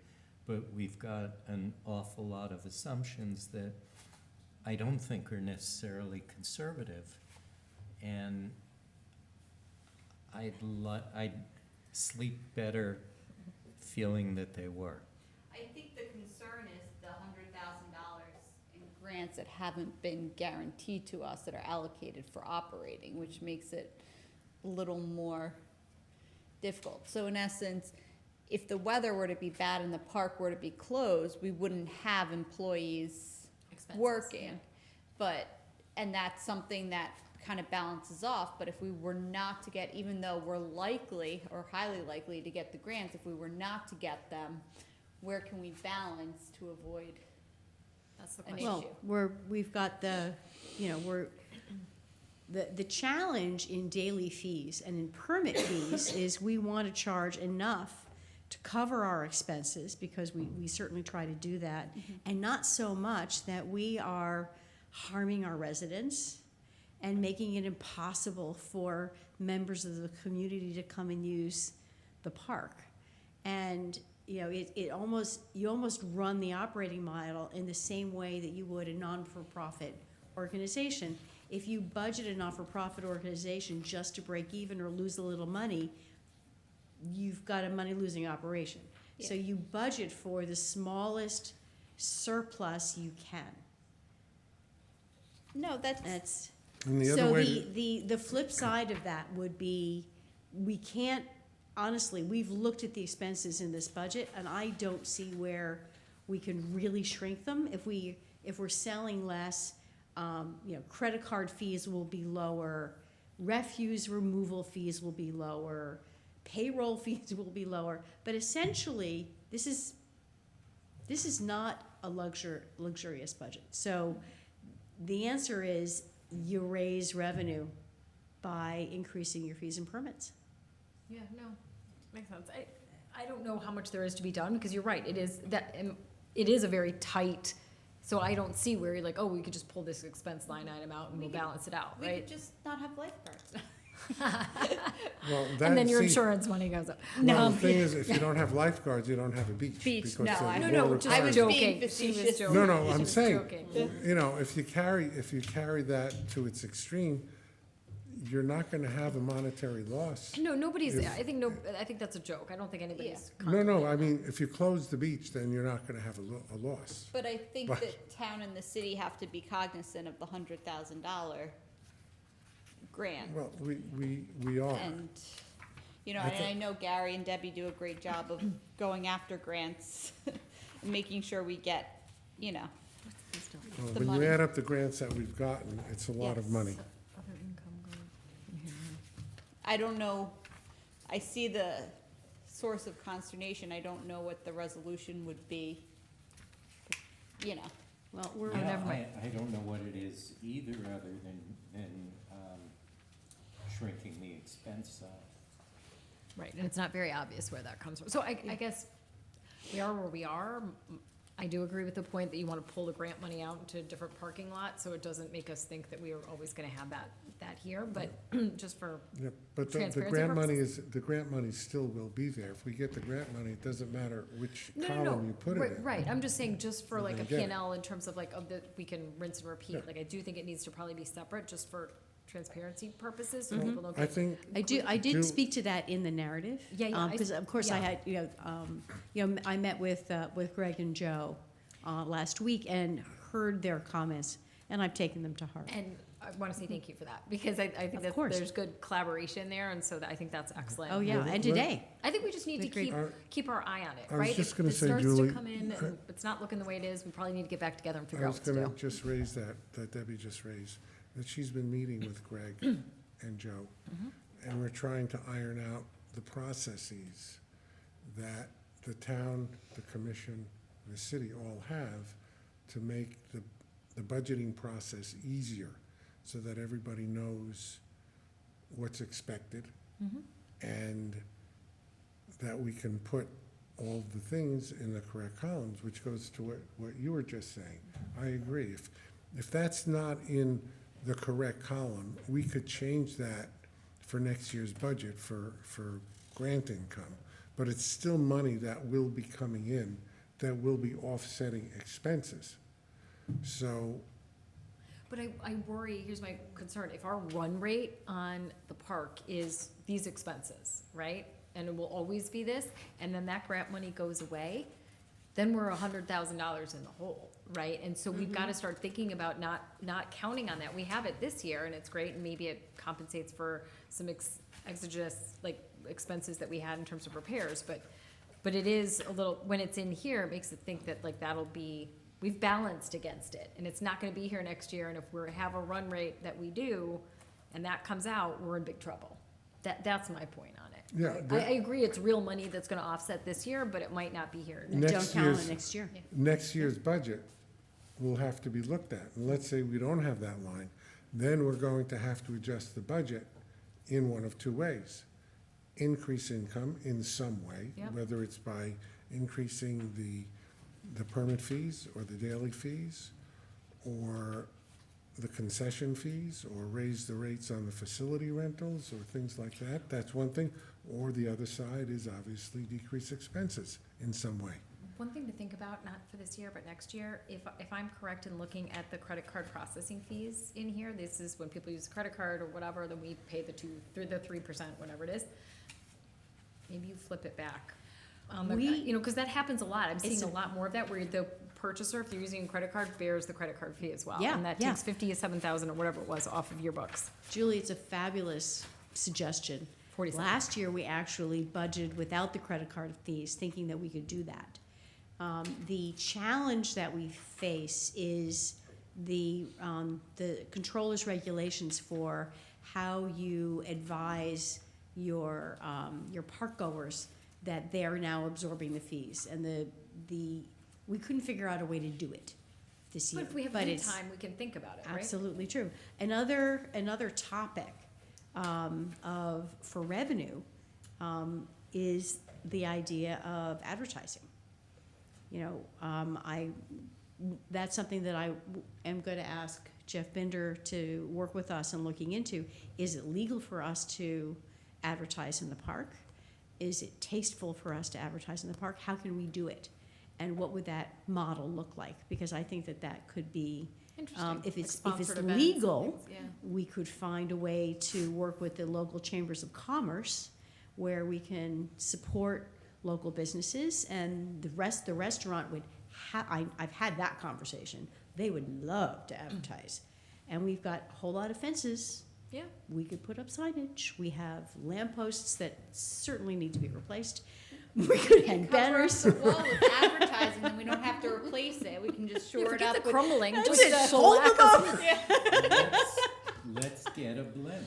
but we've got an awful lot of assumptions that I don't think are necessarily conservative. And I'd sleep better feeling that they were. I think the concern is the $100,000 in grants that haven't been guaranteed to us that are allocated for operating, which makes it a little more difficult. So in essence, if the weather were to be bad and the park were to be closed, we wouldn't have employees expenses. working. And that's something that kind of balances off. But if we were not to get, even though we're likely or highly likely to get the grants, if we were not to get them, where can we balance to avoid That's the an question. issue? Well, we've got the challenge in daily fees and in permit fees is we want to charge enough to cover our expenses, because we certainly try to do that, and not so much that we are harming our residents and making it impossible for members of the community to come and use the park. And you almost run the operating model in the same way that you would a non-for-profit organization. If you budget a not-for-profit organization just to break even or lose a little money, you've got a money-losing operation. So you budget for the smallest surplus you can. No, that's And the other So way, the flip side of that would be, we can't, honestly, we've looked at the expenses in this budget, and I don't see where we can really shrink them. If we're selling less, credit card fees will be lower, refuse removal fees will be lower, payroll fees will be lower. But essentially, this is not a luxurious budget. So the answer is you raise revenue by increasing your fees and permits. Yeah, no, makes sense. I don't know how much there is to be done, because you're right, it is a very tight, so I don't see where you're like, oh, we could just pull this expense line item out and we'll balance it out, we right? could just not have lifeguards. well, And then your see, insurance money goes up. well, the thing is, if you don't have lifeguards, you don't have a beach. Beach, because no, they're I- more No, just I was required. being joking. She was facetious. joking. No, no, She I'm was saying, joking. if you carry that to its extreme, you're not gonna have a monetary loss. No, nobody's, If- I think that's a joke. I don't think anybody's. No, I mean, if you close the beach, then you're not gonna have a loss. But I think But- that town and the city have to be cognizant of the $100,000 grant. Well, we are. And, You know, I and thi- I know Gary and Debbie do a great job of going after grants and making sure we get, you know, Well, the when money. you add up the grants that we've gotten, it's a lot of Yes. money. Other income goes in here. I don't know, I see the source of consternation, I don't know what the resolution would be. You know, Well, we're, Yeah, never mind. I don't know what it is either, other than shrinking the expense side. Right, and it's not very obvious where that comes from. So I guess we are where we are. I do agree with the point that you want to pull the grant money out into a different parking lot, so it doesn't make us think that we are always gonna have that here, but just for, Yeah, but the Transparency grant money the grant money still will be there. If we get the grant money, it doesn't matter which no, column you put it right, in. right, I'm just saying, just for We're like a gonna get it. P&L in terms of like, we can rinse and repeat. Yeah. Like, I do think it needs to probably be separate, just for transparency purposes, so Well, people don't I get. think, I Do- did speak to that in the narrative. Yeah, yeah, Because of course I yeah. had, I met with Greg and Joe last week and heard their comments, and I've taken them to heart. And I want to say thank you for that, because I think Of that course. there's good collaboration there, and so I think that's excellent. Oh, yeah, Well, and today. I think we just need to Agreed. keep our eye on it, I was right? just If gonna it say, starts Julie, to come in and it's not looking the way it is, we probably need to get back together and I figure out was what to gonna do. just raise that Debbie just raised, that she's been meeting with Greg and Joe. Mm-hmm. And we're trying to iron out the processes that the town, the commission, the city all have to make the budgeting process easier, so that everybody knows what's expected, Mhm. and that we can put all the things in the correct columns, which goes to what you were just saying. I agree. If that's not in the correct column, we could change that for next year's budget for grant income. But it's still money that will be coming in, that will be offsetting expenses. So, But I worry, here's my concern, if our run rate on the park is these expenses, right? And it will always be this, and then that grant money goes away, then we're $100,000 in the hole, right? And so we've got to start thinking about not counting on that. We have it this year, and it's great, and maybe it compensates for some exogenous, like, expenses that we had in terms of repairs, but it is a little, when it's in here, it makes it think that, like, that'll be, we've balanced against it, and it's not gonna be here next year, and if we have a run rate that we do, and that comes out, we're in big trouble. That's my point on it. yeah, right? I agree, it's real money that's gonna offset this year, but it might not be here next. Next Don't count on year's- it next year. next year's budget will have to be looked at. And let's say we don't have that line, then we're going to have to adjust the budget in one of two ways. Increase income in some way, Yep. whether it's by increasing the permit fees or the daily fees, or the concession fees, or raise the rates on the facility rentals, or things like that. That's one thing. Or the other side is obviously decrease expenses in some way. One thing to think about, not for this year, but next year, if I'm correct in looking at the credit card processing fees in here, this is when people use a credit card or whatever, then we pay the 3%, whatever it is. Maybe you flip it back. Because that happens a lot. I'm seeing It's a a- lot more of that, where the purchaser, if they're using a credit card, bears the credit card fee as well. Yeah, And that yeah. takes 50 to 7,000 or whatever it was off of your books. Julie, it's a fabulous suggestion. 47. Last year, we actually budgeted without the credit card fees, thinking that we could do that. The challenge that we face is the controller's regulations for how you advise your park goers that they're now absorbing the fees. And we couldn't figure out a way to do it this year. But if we have But lead it's time, we can think about it, right? absolutely true. Another topic for revenue is the idea of advertising. That's something that I am going to ask Jeff Binder to work with us in looking into. Is it legal for us to advertise in the park? Is it tasteful for us to advertise in the park? How can we do it? And what would that model look like? Because I think that could be, Interesting. if Like it's sponsored events and legal, things, yeah. we could find a way to work with the local chambers of commerce where we can support local businesses, and the restaurant would I've had that conversation. They would love to advertise. And we've got a whole lot of fences Yeah. We could put up signage. We have lampposts that certainly need to be replaced. We could hang banners. Cover up the wall with advertising, and we don't have to replace it. We can just shore it Forget up the with. crumbling, That's just it. a Hold them shellac. up. Let's get a blimp.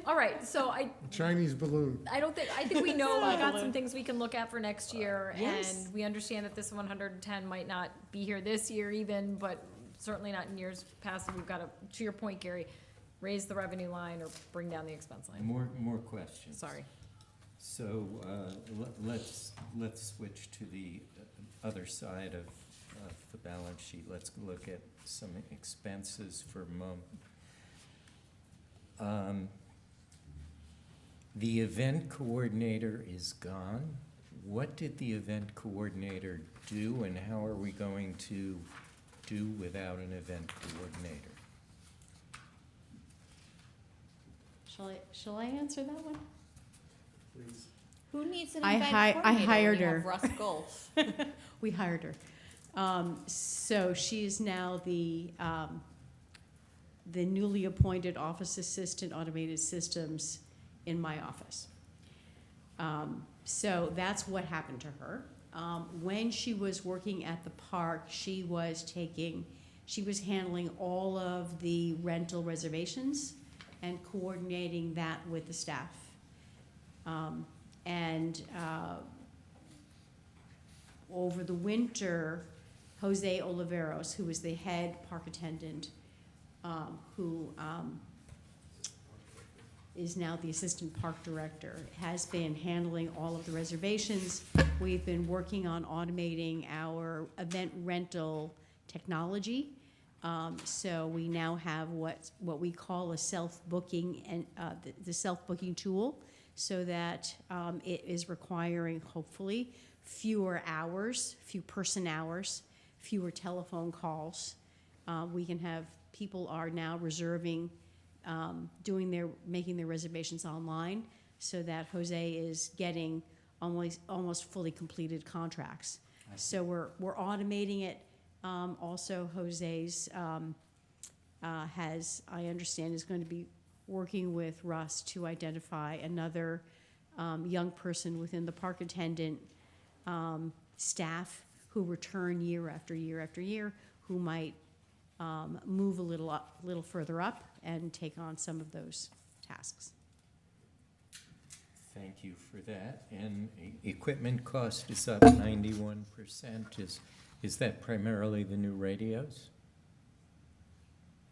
All right, so Chinese balloon. I think we know we got some things we can look at for next year, Yes. and we understand that this 110 might not be here this year even, but certainly not in years past. And we've got to your point, Gary, raise the revenue line or bring down the expense line. More questions. Sorry. So let's switch to the other side of the balance sheet. Let's look at some expenses for a moment. The event coordinator is gone. What did the event coordinator do, and how are we going to do without an event coordinator? Shall I answer that one? Please. Who needs an I event hi- I coordinator when hired you her. have Russ Golf? We hired her. So she is now the newly appointed Office Assistant Automated Systems in my office. So that's what happened to her. When she was working at the park, she was handling all of the rental reservations and coordinating that with the staff. Over the winter, Jose Oliveros, who was the head park attendant, who is now the assistant park director, has been handling all of the reservations. We've been working on automating our event rental technology. So we now have what we call a self-booking and the self-booking tool, so that it is requiring, hopefully, fewer hours, few person hours, fewer telephone calls. We can have people are now reserving, making their reservations online, so that Jose is getting almost fully completed contracts. So we're automating it. Also, Jose's I understand, is going to be working with Russ to identify another young person within the park attendant staff who return year after year after year, who might move a little further up and take on some of those tasks. Thank you for that. And equipment cost is up 91%. Is that primarily the new radios?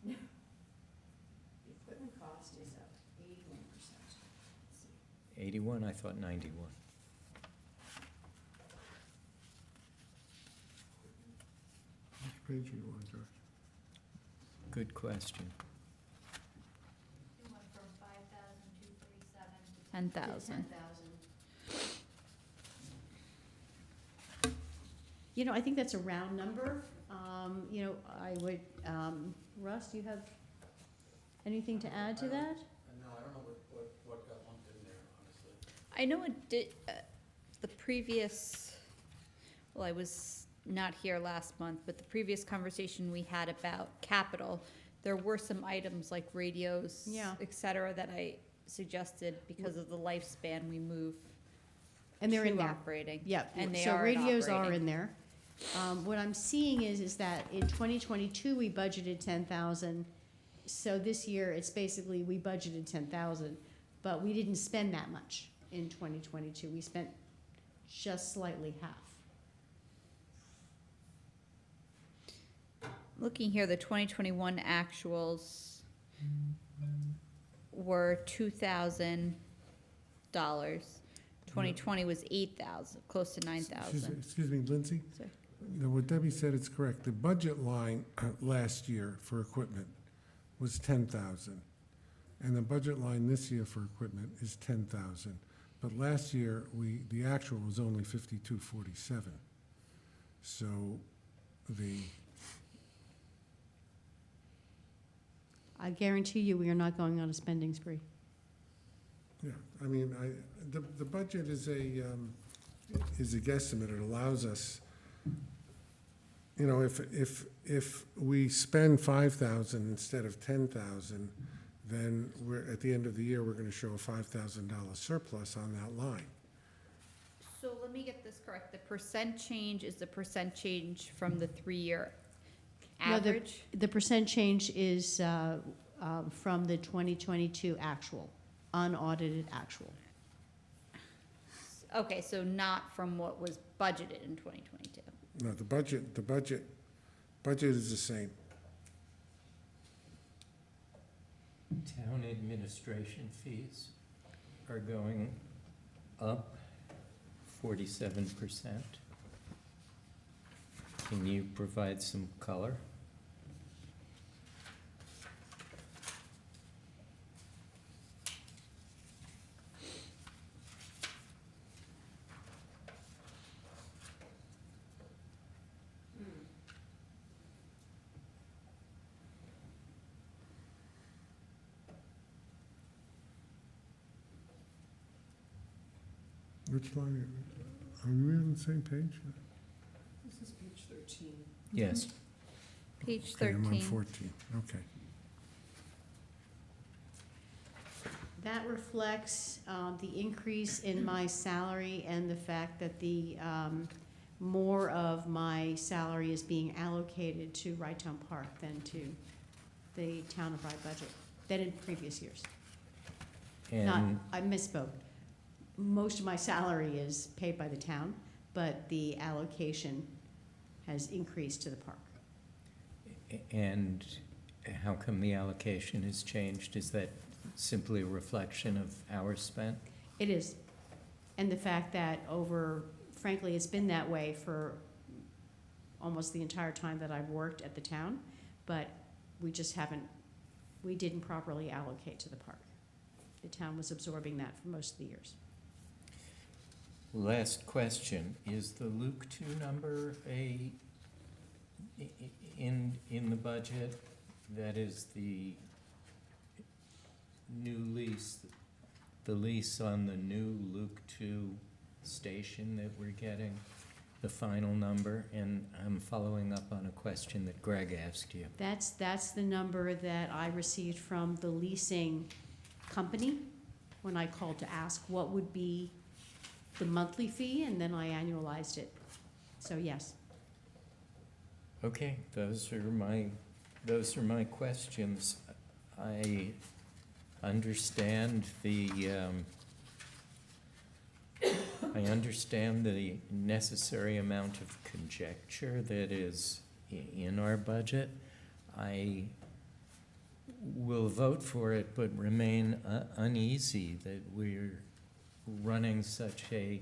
The equipment cost is up 81%. 81? I thought 91. Which page are you on, George? Good question. It went from 5,237 to 10,000. You know, I think that's a round number. You know, I would, Russ, do you have anything to add to that? No, I don't know what got lumped in there, honestly. I know it did, the previous, well, I was not here last month, but the previous conversation we had about capital, there were some items like radios, Yeah. et cetera, that I suggested because of the lifespan we move And they're in to there. operating. Yeah, And they so are radios are operating. in there. What I'm seeing is that in 2022, we budgeted 10,000. So this year, it's basically, we budgeted 10,000, but we didn't spend that much in 2022. We spent just slightly half. Looking here, the 2021 actuals were $2,000. 2020 was 8,000, close to 9,000. Excuse me, Lindsay? Sorry. You know, what Debbie said is correct. The budget line last year for equipment was 10,000. And the budget line this year for equipment is 10,000. But last year, the actual was only 5247. So I guarantee you, we are not going on a spending spree. yeah, I mean, the budget is a guesstimate. It allows us you know, if we spend 5,000 instead of 10,000, then we're, at the end of the year, we're gonna show a $5,000 surplus on that line. So let me get this correct. The percent change is the percent change from the 3-year No, the- average? The percent change is from the 2022 actual, unaudited actual. Okay, so not from what was budgeted in 2022. No, the budget is the same. Town administration fees are going up 47%. Can you provide some color? Which line, are we on the same page? This is page 13. Yes. Page Okay, I'm on 13. 14, okay. That reflects the increase in my salary and the fact that the more of my salary is being allocated to Rye Town Park than to the town of Rye budget, than in previous years. Not, And I misspoke. Most of my salary is paid by the town, but the allocation has increased to the park. And how come the allocation has changed? Is that simply a reflection of hours spent? It is. And the fact that frankly, it's been that way for almost the entire time that I've worked at the town, but we didn't properly allocate to the park. The town was absorbing that for most of the years. Last question, is the Luke 2 number in the budget? That is the new lease, the lease on the new Luke 2 station that we're getting, the final number? And I'm following up on a question that Greg asked you. That's the number that I received from the leasing company when I called to ask what would be the monthly fee, and then I annualized it. So yes. Okay, those are my questions. I understand the necessary amount of conjecture that is in our budget. I will vote for it, but remain uneasy that we're running such a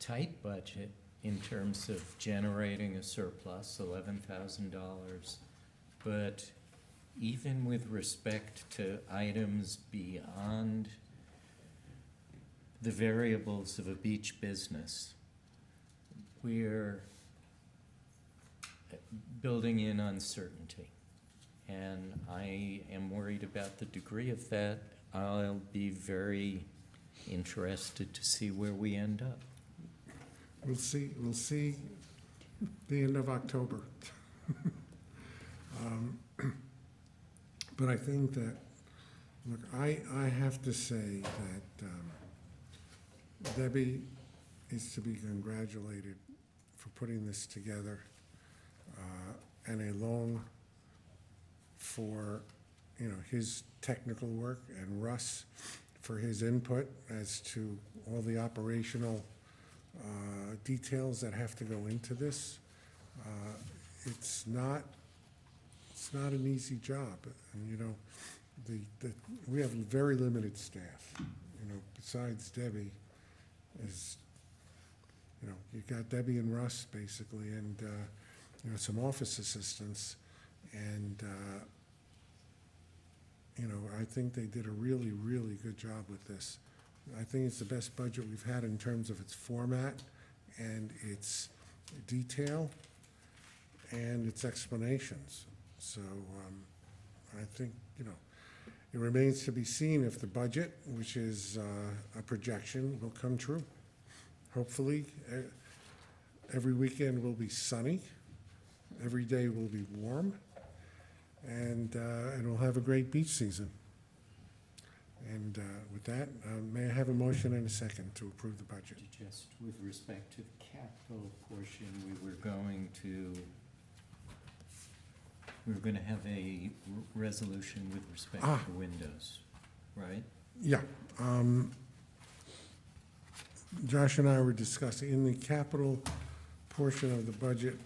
tight budget in terms of generating a surplus, $11,000. But even with respect to items beyond the variables of a beach business, we're building in uncertainty. And I am worried about the degree of that. I'll be very interested to see where we end up. We'll see the end of October. But I think that, look, I have to say that Debbie is to be congratulated for putting this together, and along for, his technical work, and Russ for his input as to all the operational details that have to go into this. It's not an easy job, and we have very limited staff. Besides Debbie, you got Debbie and Russ basically, and some office assistants, and I think they did a really, really good job with this. I think it's the best budget we've had in terms of its format and its detail and its explanations. So I think, it remains to be seen if the budget, which is a projection, will come true. Hopefully, Every weekend will be sunny. Every day will be warm. And we'll have a great beach season. And with that, may I have a motion and a second to approve the budget? Just with respect to the capital portion, we were going to have a resolution with respect to windows, right? Yeah. Josh and I were discussing in the capital portion of the budget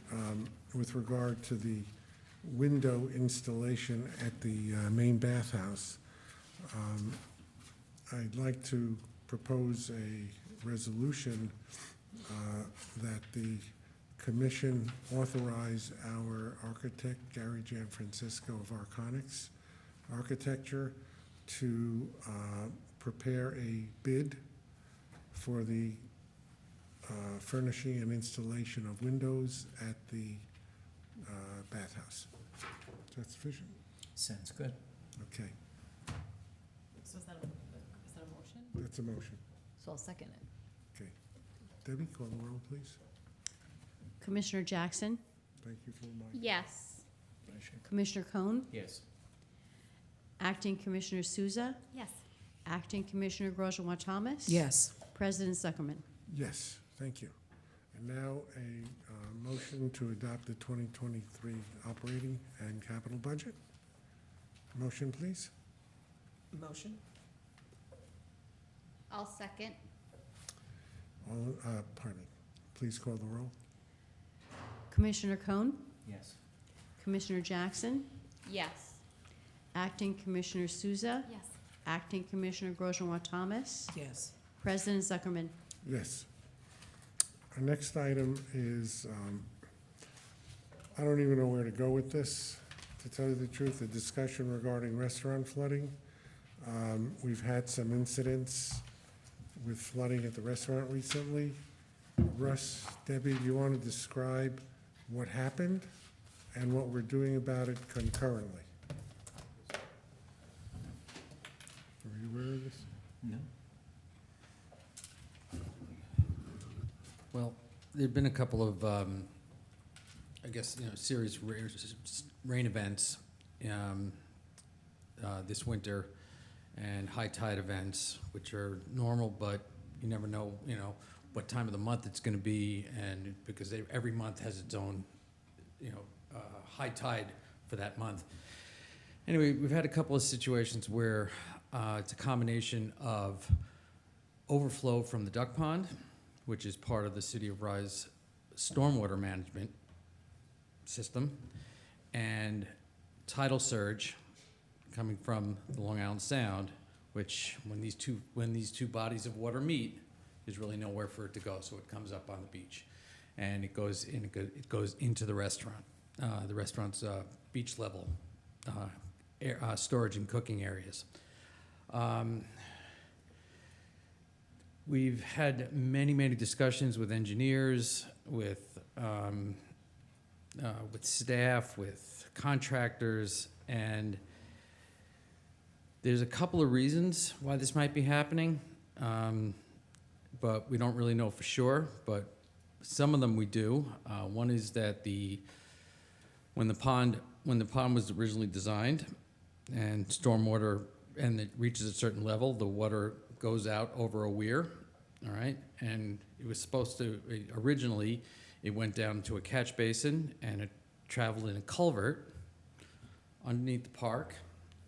with regard to the window installation at the main bathhouse. I'd like to propose a resolution that the commission authorize our architect, Gary Gianfrancisco of Arconics Architecture, to prepare a bid for the furnishing and installation of windows at the bathhouse. Is that sufficient? Sounds good. Okay, So is that a motion? that's a motion. So I'll second it. Okay. Debbie, call the roll, please. Commissioner Jackson, Thank you for reminding. Yes. Commissioner Cohn, Yes. Acting Commissioner Souza, Yes. Acting Commissioner Grosjean Thomas. Yes. President Zuckerman. Yes, thank you. And now a motion to adopt the 2023 operating and capital budget. Motion, please. Motion? I'll second. All, pardon me. Please call the roll. Commissioner Cohn, Yes. Commissioner Jackson, Yes. Acting Commissioner Souza, Yes. Acting Commissioner Grosjean Thomas, Yes. President Zuckerman. Yes. Our next item is, I don't even know where to go with this, to tell you the truth, a discussion regarding restaurant flooding. We've had some incidents with flooding at the restaurant recently. Russ, Debbie, do you want to describe what happened and what we're doing about it concurrently? Are you aware of this? No? Well, there've been a couple of, I guess, serious rain events this winter and high tide events, which are normal, but you never know, what time of the month it's going to be, and because every month has its own, high tide for that month. Anyway, we've had a couple of situations where it's a combination of overflow from the duck pond, which is part of the City of Rye's stormwater management system, and tidal surge coming from the Long Island Sound, which when these two bodies of water meet, there's really nowhere for it to go, so it comes up on the beach, and it goes into the restaurant. The restaurant's beach level storage and cooking areas. We've had many discussions with engineers, with staff, with contractors, and there's a couple of reasons why this might be happening, but we don't really know for sure, but some of them we do. One is that when the pond was originally designed and stormwater, and it reaches a certain level, the water goes out over a weir, all right? And it was supposed to, originally, it went down to a catch basin, and it traveled in a culvert underneath the park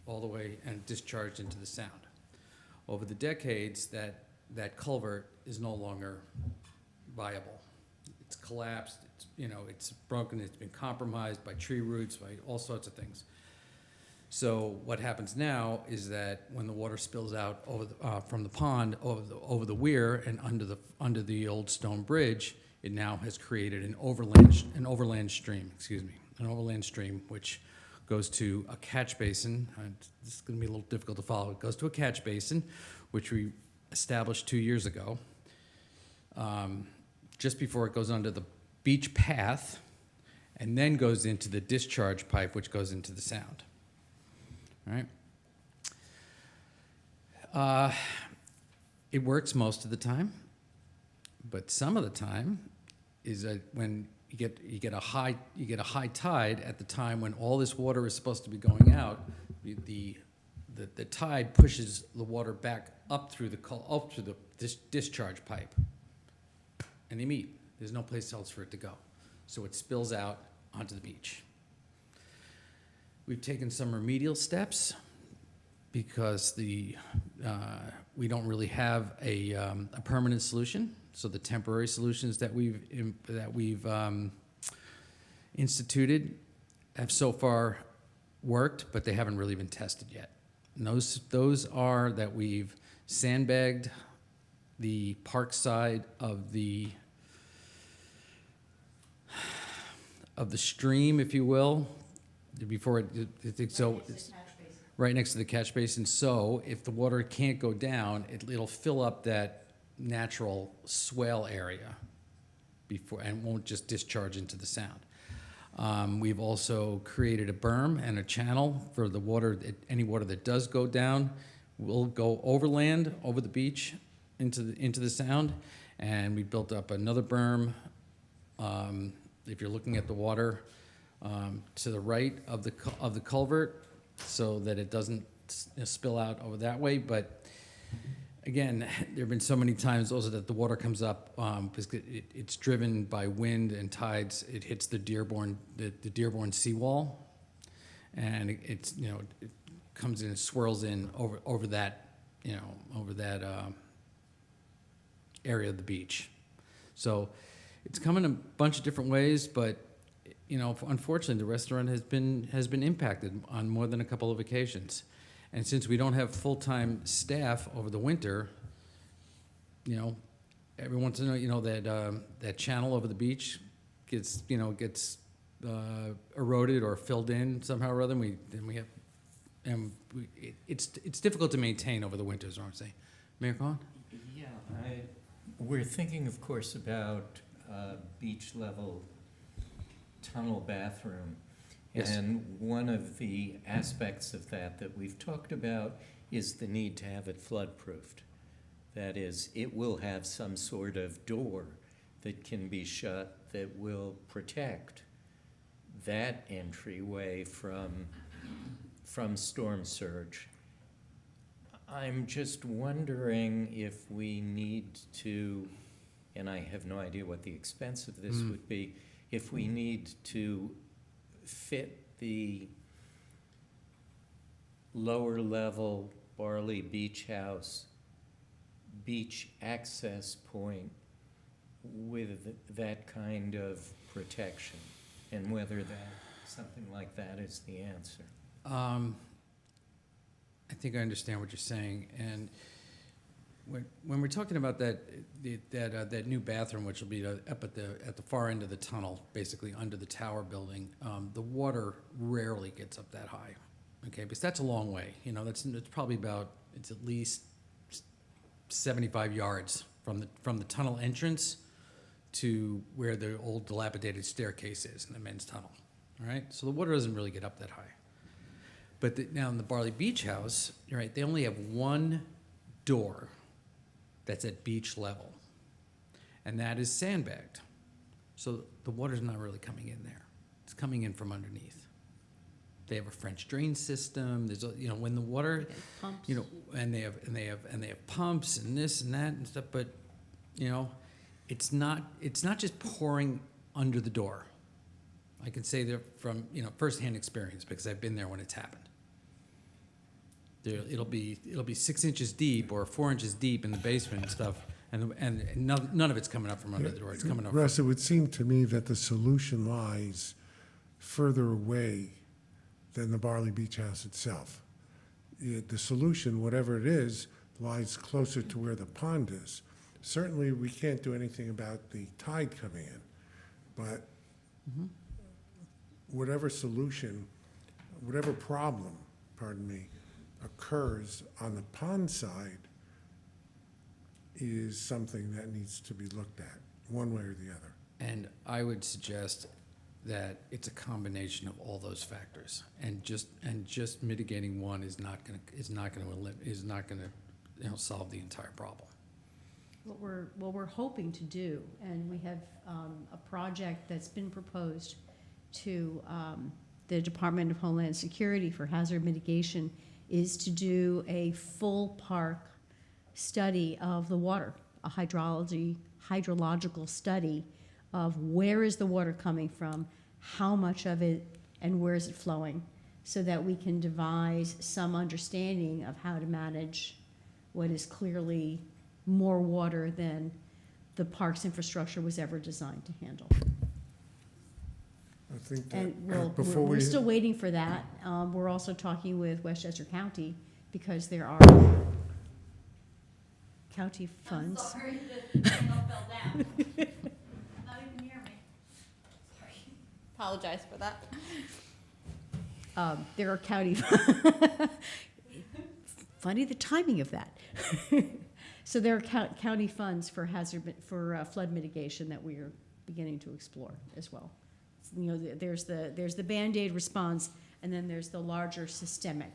all the way and discharged into the Sound. Over the decades, that culvert is no longer viable. It's collapsed, it's broken, it's been compromised by tree roots, by all sorts of things. So what happens now is that when the water spills out over from the pond over the weir and under the old stone bridge, it now has created an overland stream, which goes to a catch basin. This is going to be a little difficult to follow. It goes to a catch basin, which we established 2 years ago, just before it goes under the beach path, and then goes into the discharge pipe, which goes into the Sound. All right. It works most of the time, but some of the time is that when you get a high tide at the time when all this water is supposed to be going out, the tide pushes the water back up through the discharge pipe, and they meet. There's no place else for it to go, so it spills out onto the beach. We've taken some remedial steps because we don't really have a permanent solution. So the temporary solutions that we've instituted have so far worked, but they haven't really been tested yet. And those are that we've sandbagged the park side of the stream, if you will, before it's right next to the catch basin. So if the water can't go down, it'll fill up that natural swale area before, and won't just discharge into the sound. We've also created a berm and a channel for the water. Any water that does go down will go overland over the beach into the sound. And we built up another berm. If you're looking at the water to the right of the culvert, so that it doesn't spill out over that way. But again, there have been so many times also that the water comes up because it's driven by wind and tides. It hits the Dearborn seawall, and it comes in and swirls in over that area of the beach. So it's come in a bunch of different ways, but unfortunately, the restaurant has been impacted on more than a couple of occasions. And since we don't have full-time staff over the winter, every once in a while, that channel over the beach gets eroded or filled in somehow or other. It's difficult to maintain over the winter, is what I'm saying. Mayor Cohen? Yeah, we're thinking, of course, about beach-level tunnel bathroom. Yes. And one of the aspects of that we've talked about is the need to have it flood-proofed. That is, it will have some sort of door that can be shut that will protect that entryway from storm surge. I'm just wondering if we need to, and I have no idea what the expense of this would be, if we need to fit the lower level Barley Beach House beach access point with that kind of protection, and whether something like that is the answer. I think I understand what you're saying, and when we're talking about that new bathroom, which will be up at the far end of the tunnel, basically under the tower building, the water rarely gets up that high, okay? Because that's a long way. It's probably it's at least 75 yards from the tunnel entrance to where the old dilapidated staircase is in the men's tunnel. All right, so the water doesn't really get up that high. But now in the Barley Beach House, you're right, they only have one door that's at beach level, and that is sandbagged. So the water's not really coming in there. It's coming in from underneath. They have a French drain system. There's when the water, Pumps. and they have pumps and this and that and stuff. But it's not just pouring under the door. I can say that from firsthand experience because I've been there when it's happened. It'll be 6 inches deep or 4 inches deep in the basement and stuff, and none of it's coming up from under the door. It's coming up. Russ, it would seem to me that the solution lies further away than the Barley Beach House itself. The solution, whatever it is, lies closer to where the pond is. Certainly, we can't do anything about the tide coming in, but whatever solution, whatever problem, occurs on the pond side is something that needs to be looked at, one way or the other. And I would suggest that it's a combination of all those factors, and just mitigating one is not going to solve the entire problem. what we're hoping to do, and we have a project that's been proposed to the Department of Homeland Security for hazard mitigation, is to do a full park study of the water, a hydrological study of where is the water coming from, how much of it, and where is it flowing, so that we can devise some understanding of how to manage what is clearly more water than the park's infrastructure was ever designed to handle. I think And that before we're we, still waiting for that. We're also talking with Westchester County because there are county funds. I'm sorry, the panel fell down. Not even near me. Sorry. Apologize for that. There are county, funny the timing of that. So there are county funds for flood mitigation that we are beginning to explore as well. You know, there's the Band-Aid response, and then there's the larger systemic,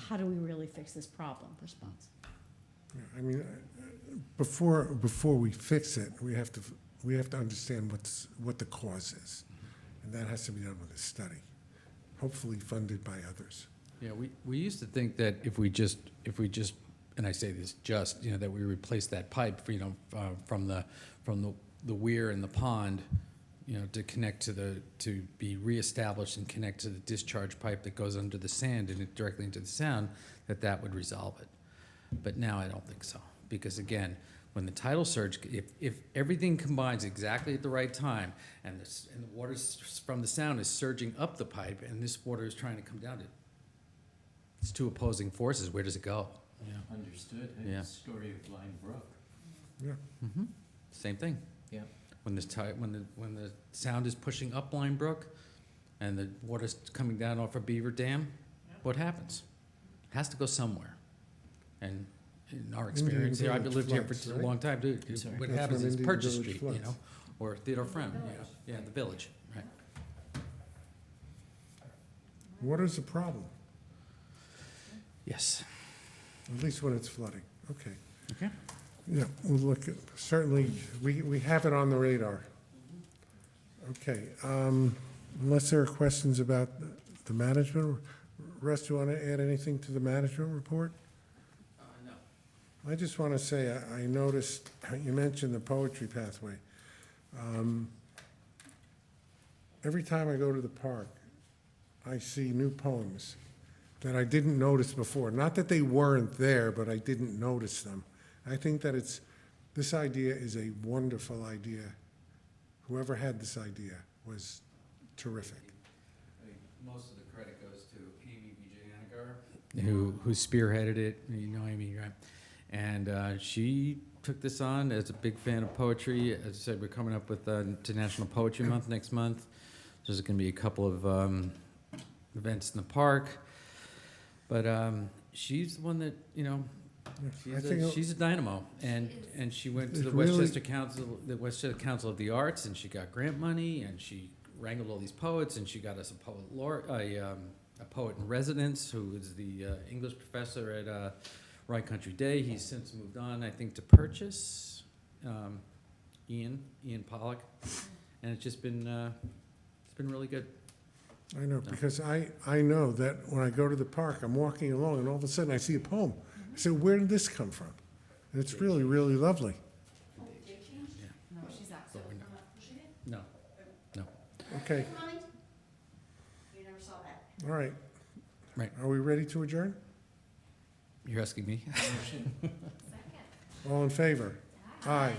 how do we really fix this problem response? yeah, I mean, before we fix it, we have to understand what the cause is. And that has to be done with a study, hopefully funded by others. Yeah, we used to think that if we just, and I say this just, you know, that we replace that pipe, you know, from the weir in the pond, you know, to connect to be reestablished and connect to the discharge pipe that goes under the sand and directly into the sound, that would resolve it. But now I don't think so, because again, when the tidal surge, if everything combines exactly at the right time, and the water from the sound is surging up the pipe, and this water is trying to come down, it's two opposing forces. Where does it go? Yeah. Understood. Yeah. Story of Blind Brook. Yeah. Mm-hmm. Same thing. Yeah. When the sound is pushing up Blind Brook, and the water's coming down off of Beaver Dam, what happens? It has to go somewhere. And in our experience here, I've Village lived here for floods, a right? long time, too. I'm sorry? What That's happens when is Indian Purchase Village Street, you floods. know, or Theodore Friend, yeah, the Village, right. Water's a problem, Yes. at least when it's flooding. Okay. Okay. Yeah, we'll look at, certainly, we have it on the radar. Okay, unless there are questions about the management, Russ, do you want to add anything to the management report? No. I just want to say, I noticed, you mentioned the poetry pathway. Every time I go to the park, I see new poems that I didn't notice before. Not that they weren't there, but I didn't notice them. I think that this idea is a wonderful idea. Whoever had this idea was terrific. Most of the credit goes to Amy Vijayanagar, who spearheaded it. You know Amy, right? And she took this on as a big fan of poetry. As I said, we're coming up with to National Poetry Month next month. There's going to be a couple of events in the park. But she's the one that, you know, she's a dynamo, and she went to the Westchester Council of the Arts, and she got grant money, and she wrangled all these poets, and she got us a poet in residence who is the English professor at Rye Country Day. He's since moved on, I think, to Purchase. Ian Pollock, and it's been really good. I know, because I know that when I go to the park, I'm walking along, and all of a sudden I see a poem. I say, where did this come from? And it's really, really lovely. No, she's out. But we're not. No. Okay, You never saw that. all right. Right. Are we ready to adjourn? You're asking me? All in favor? Aye.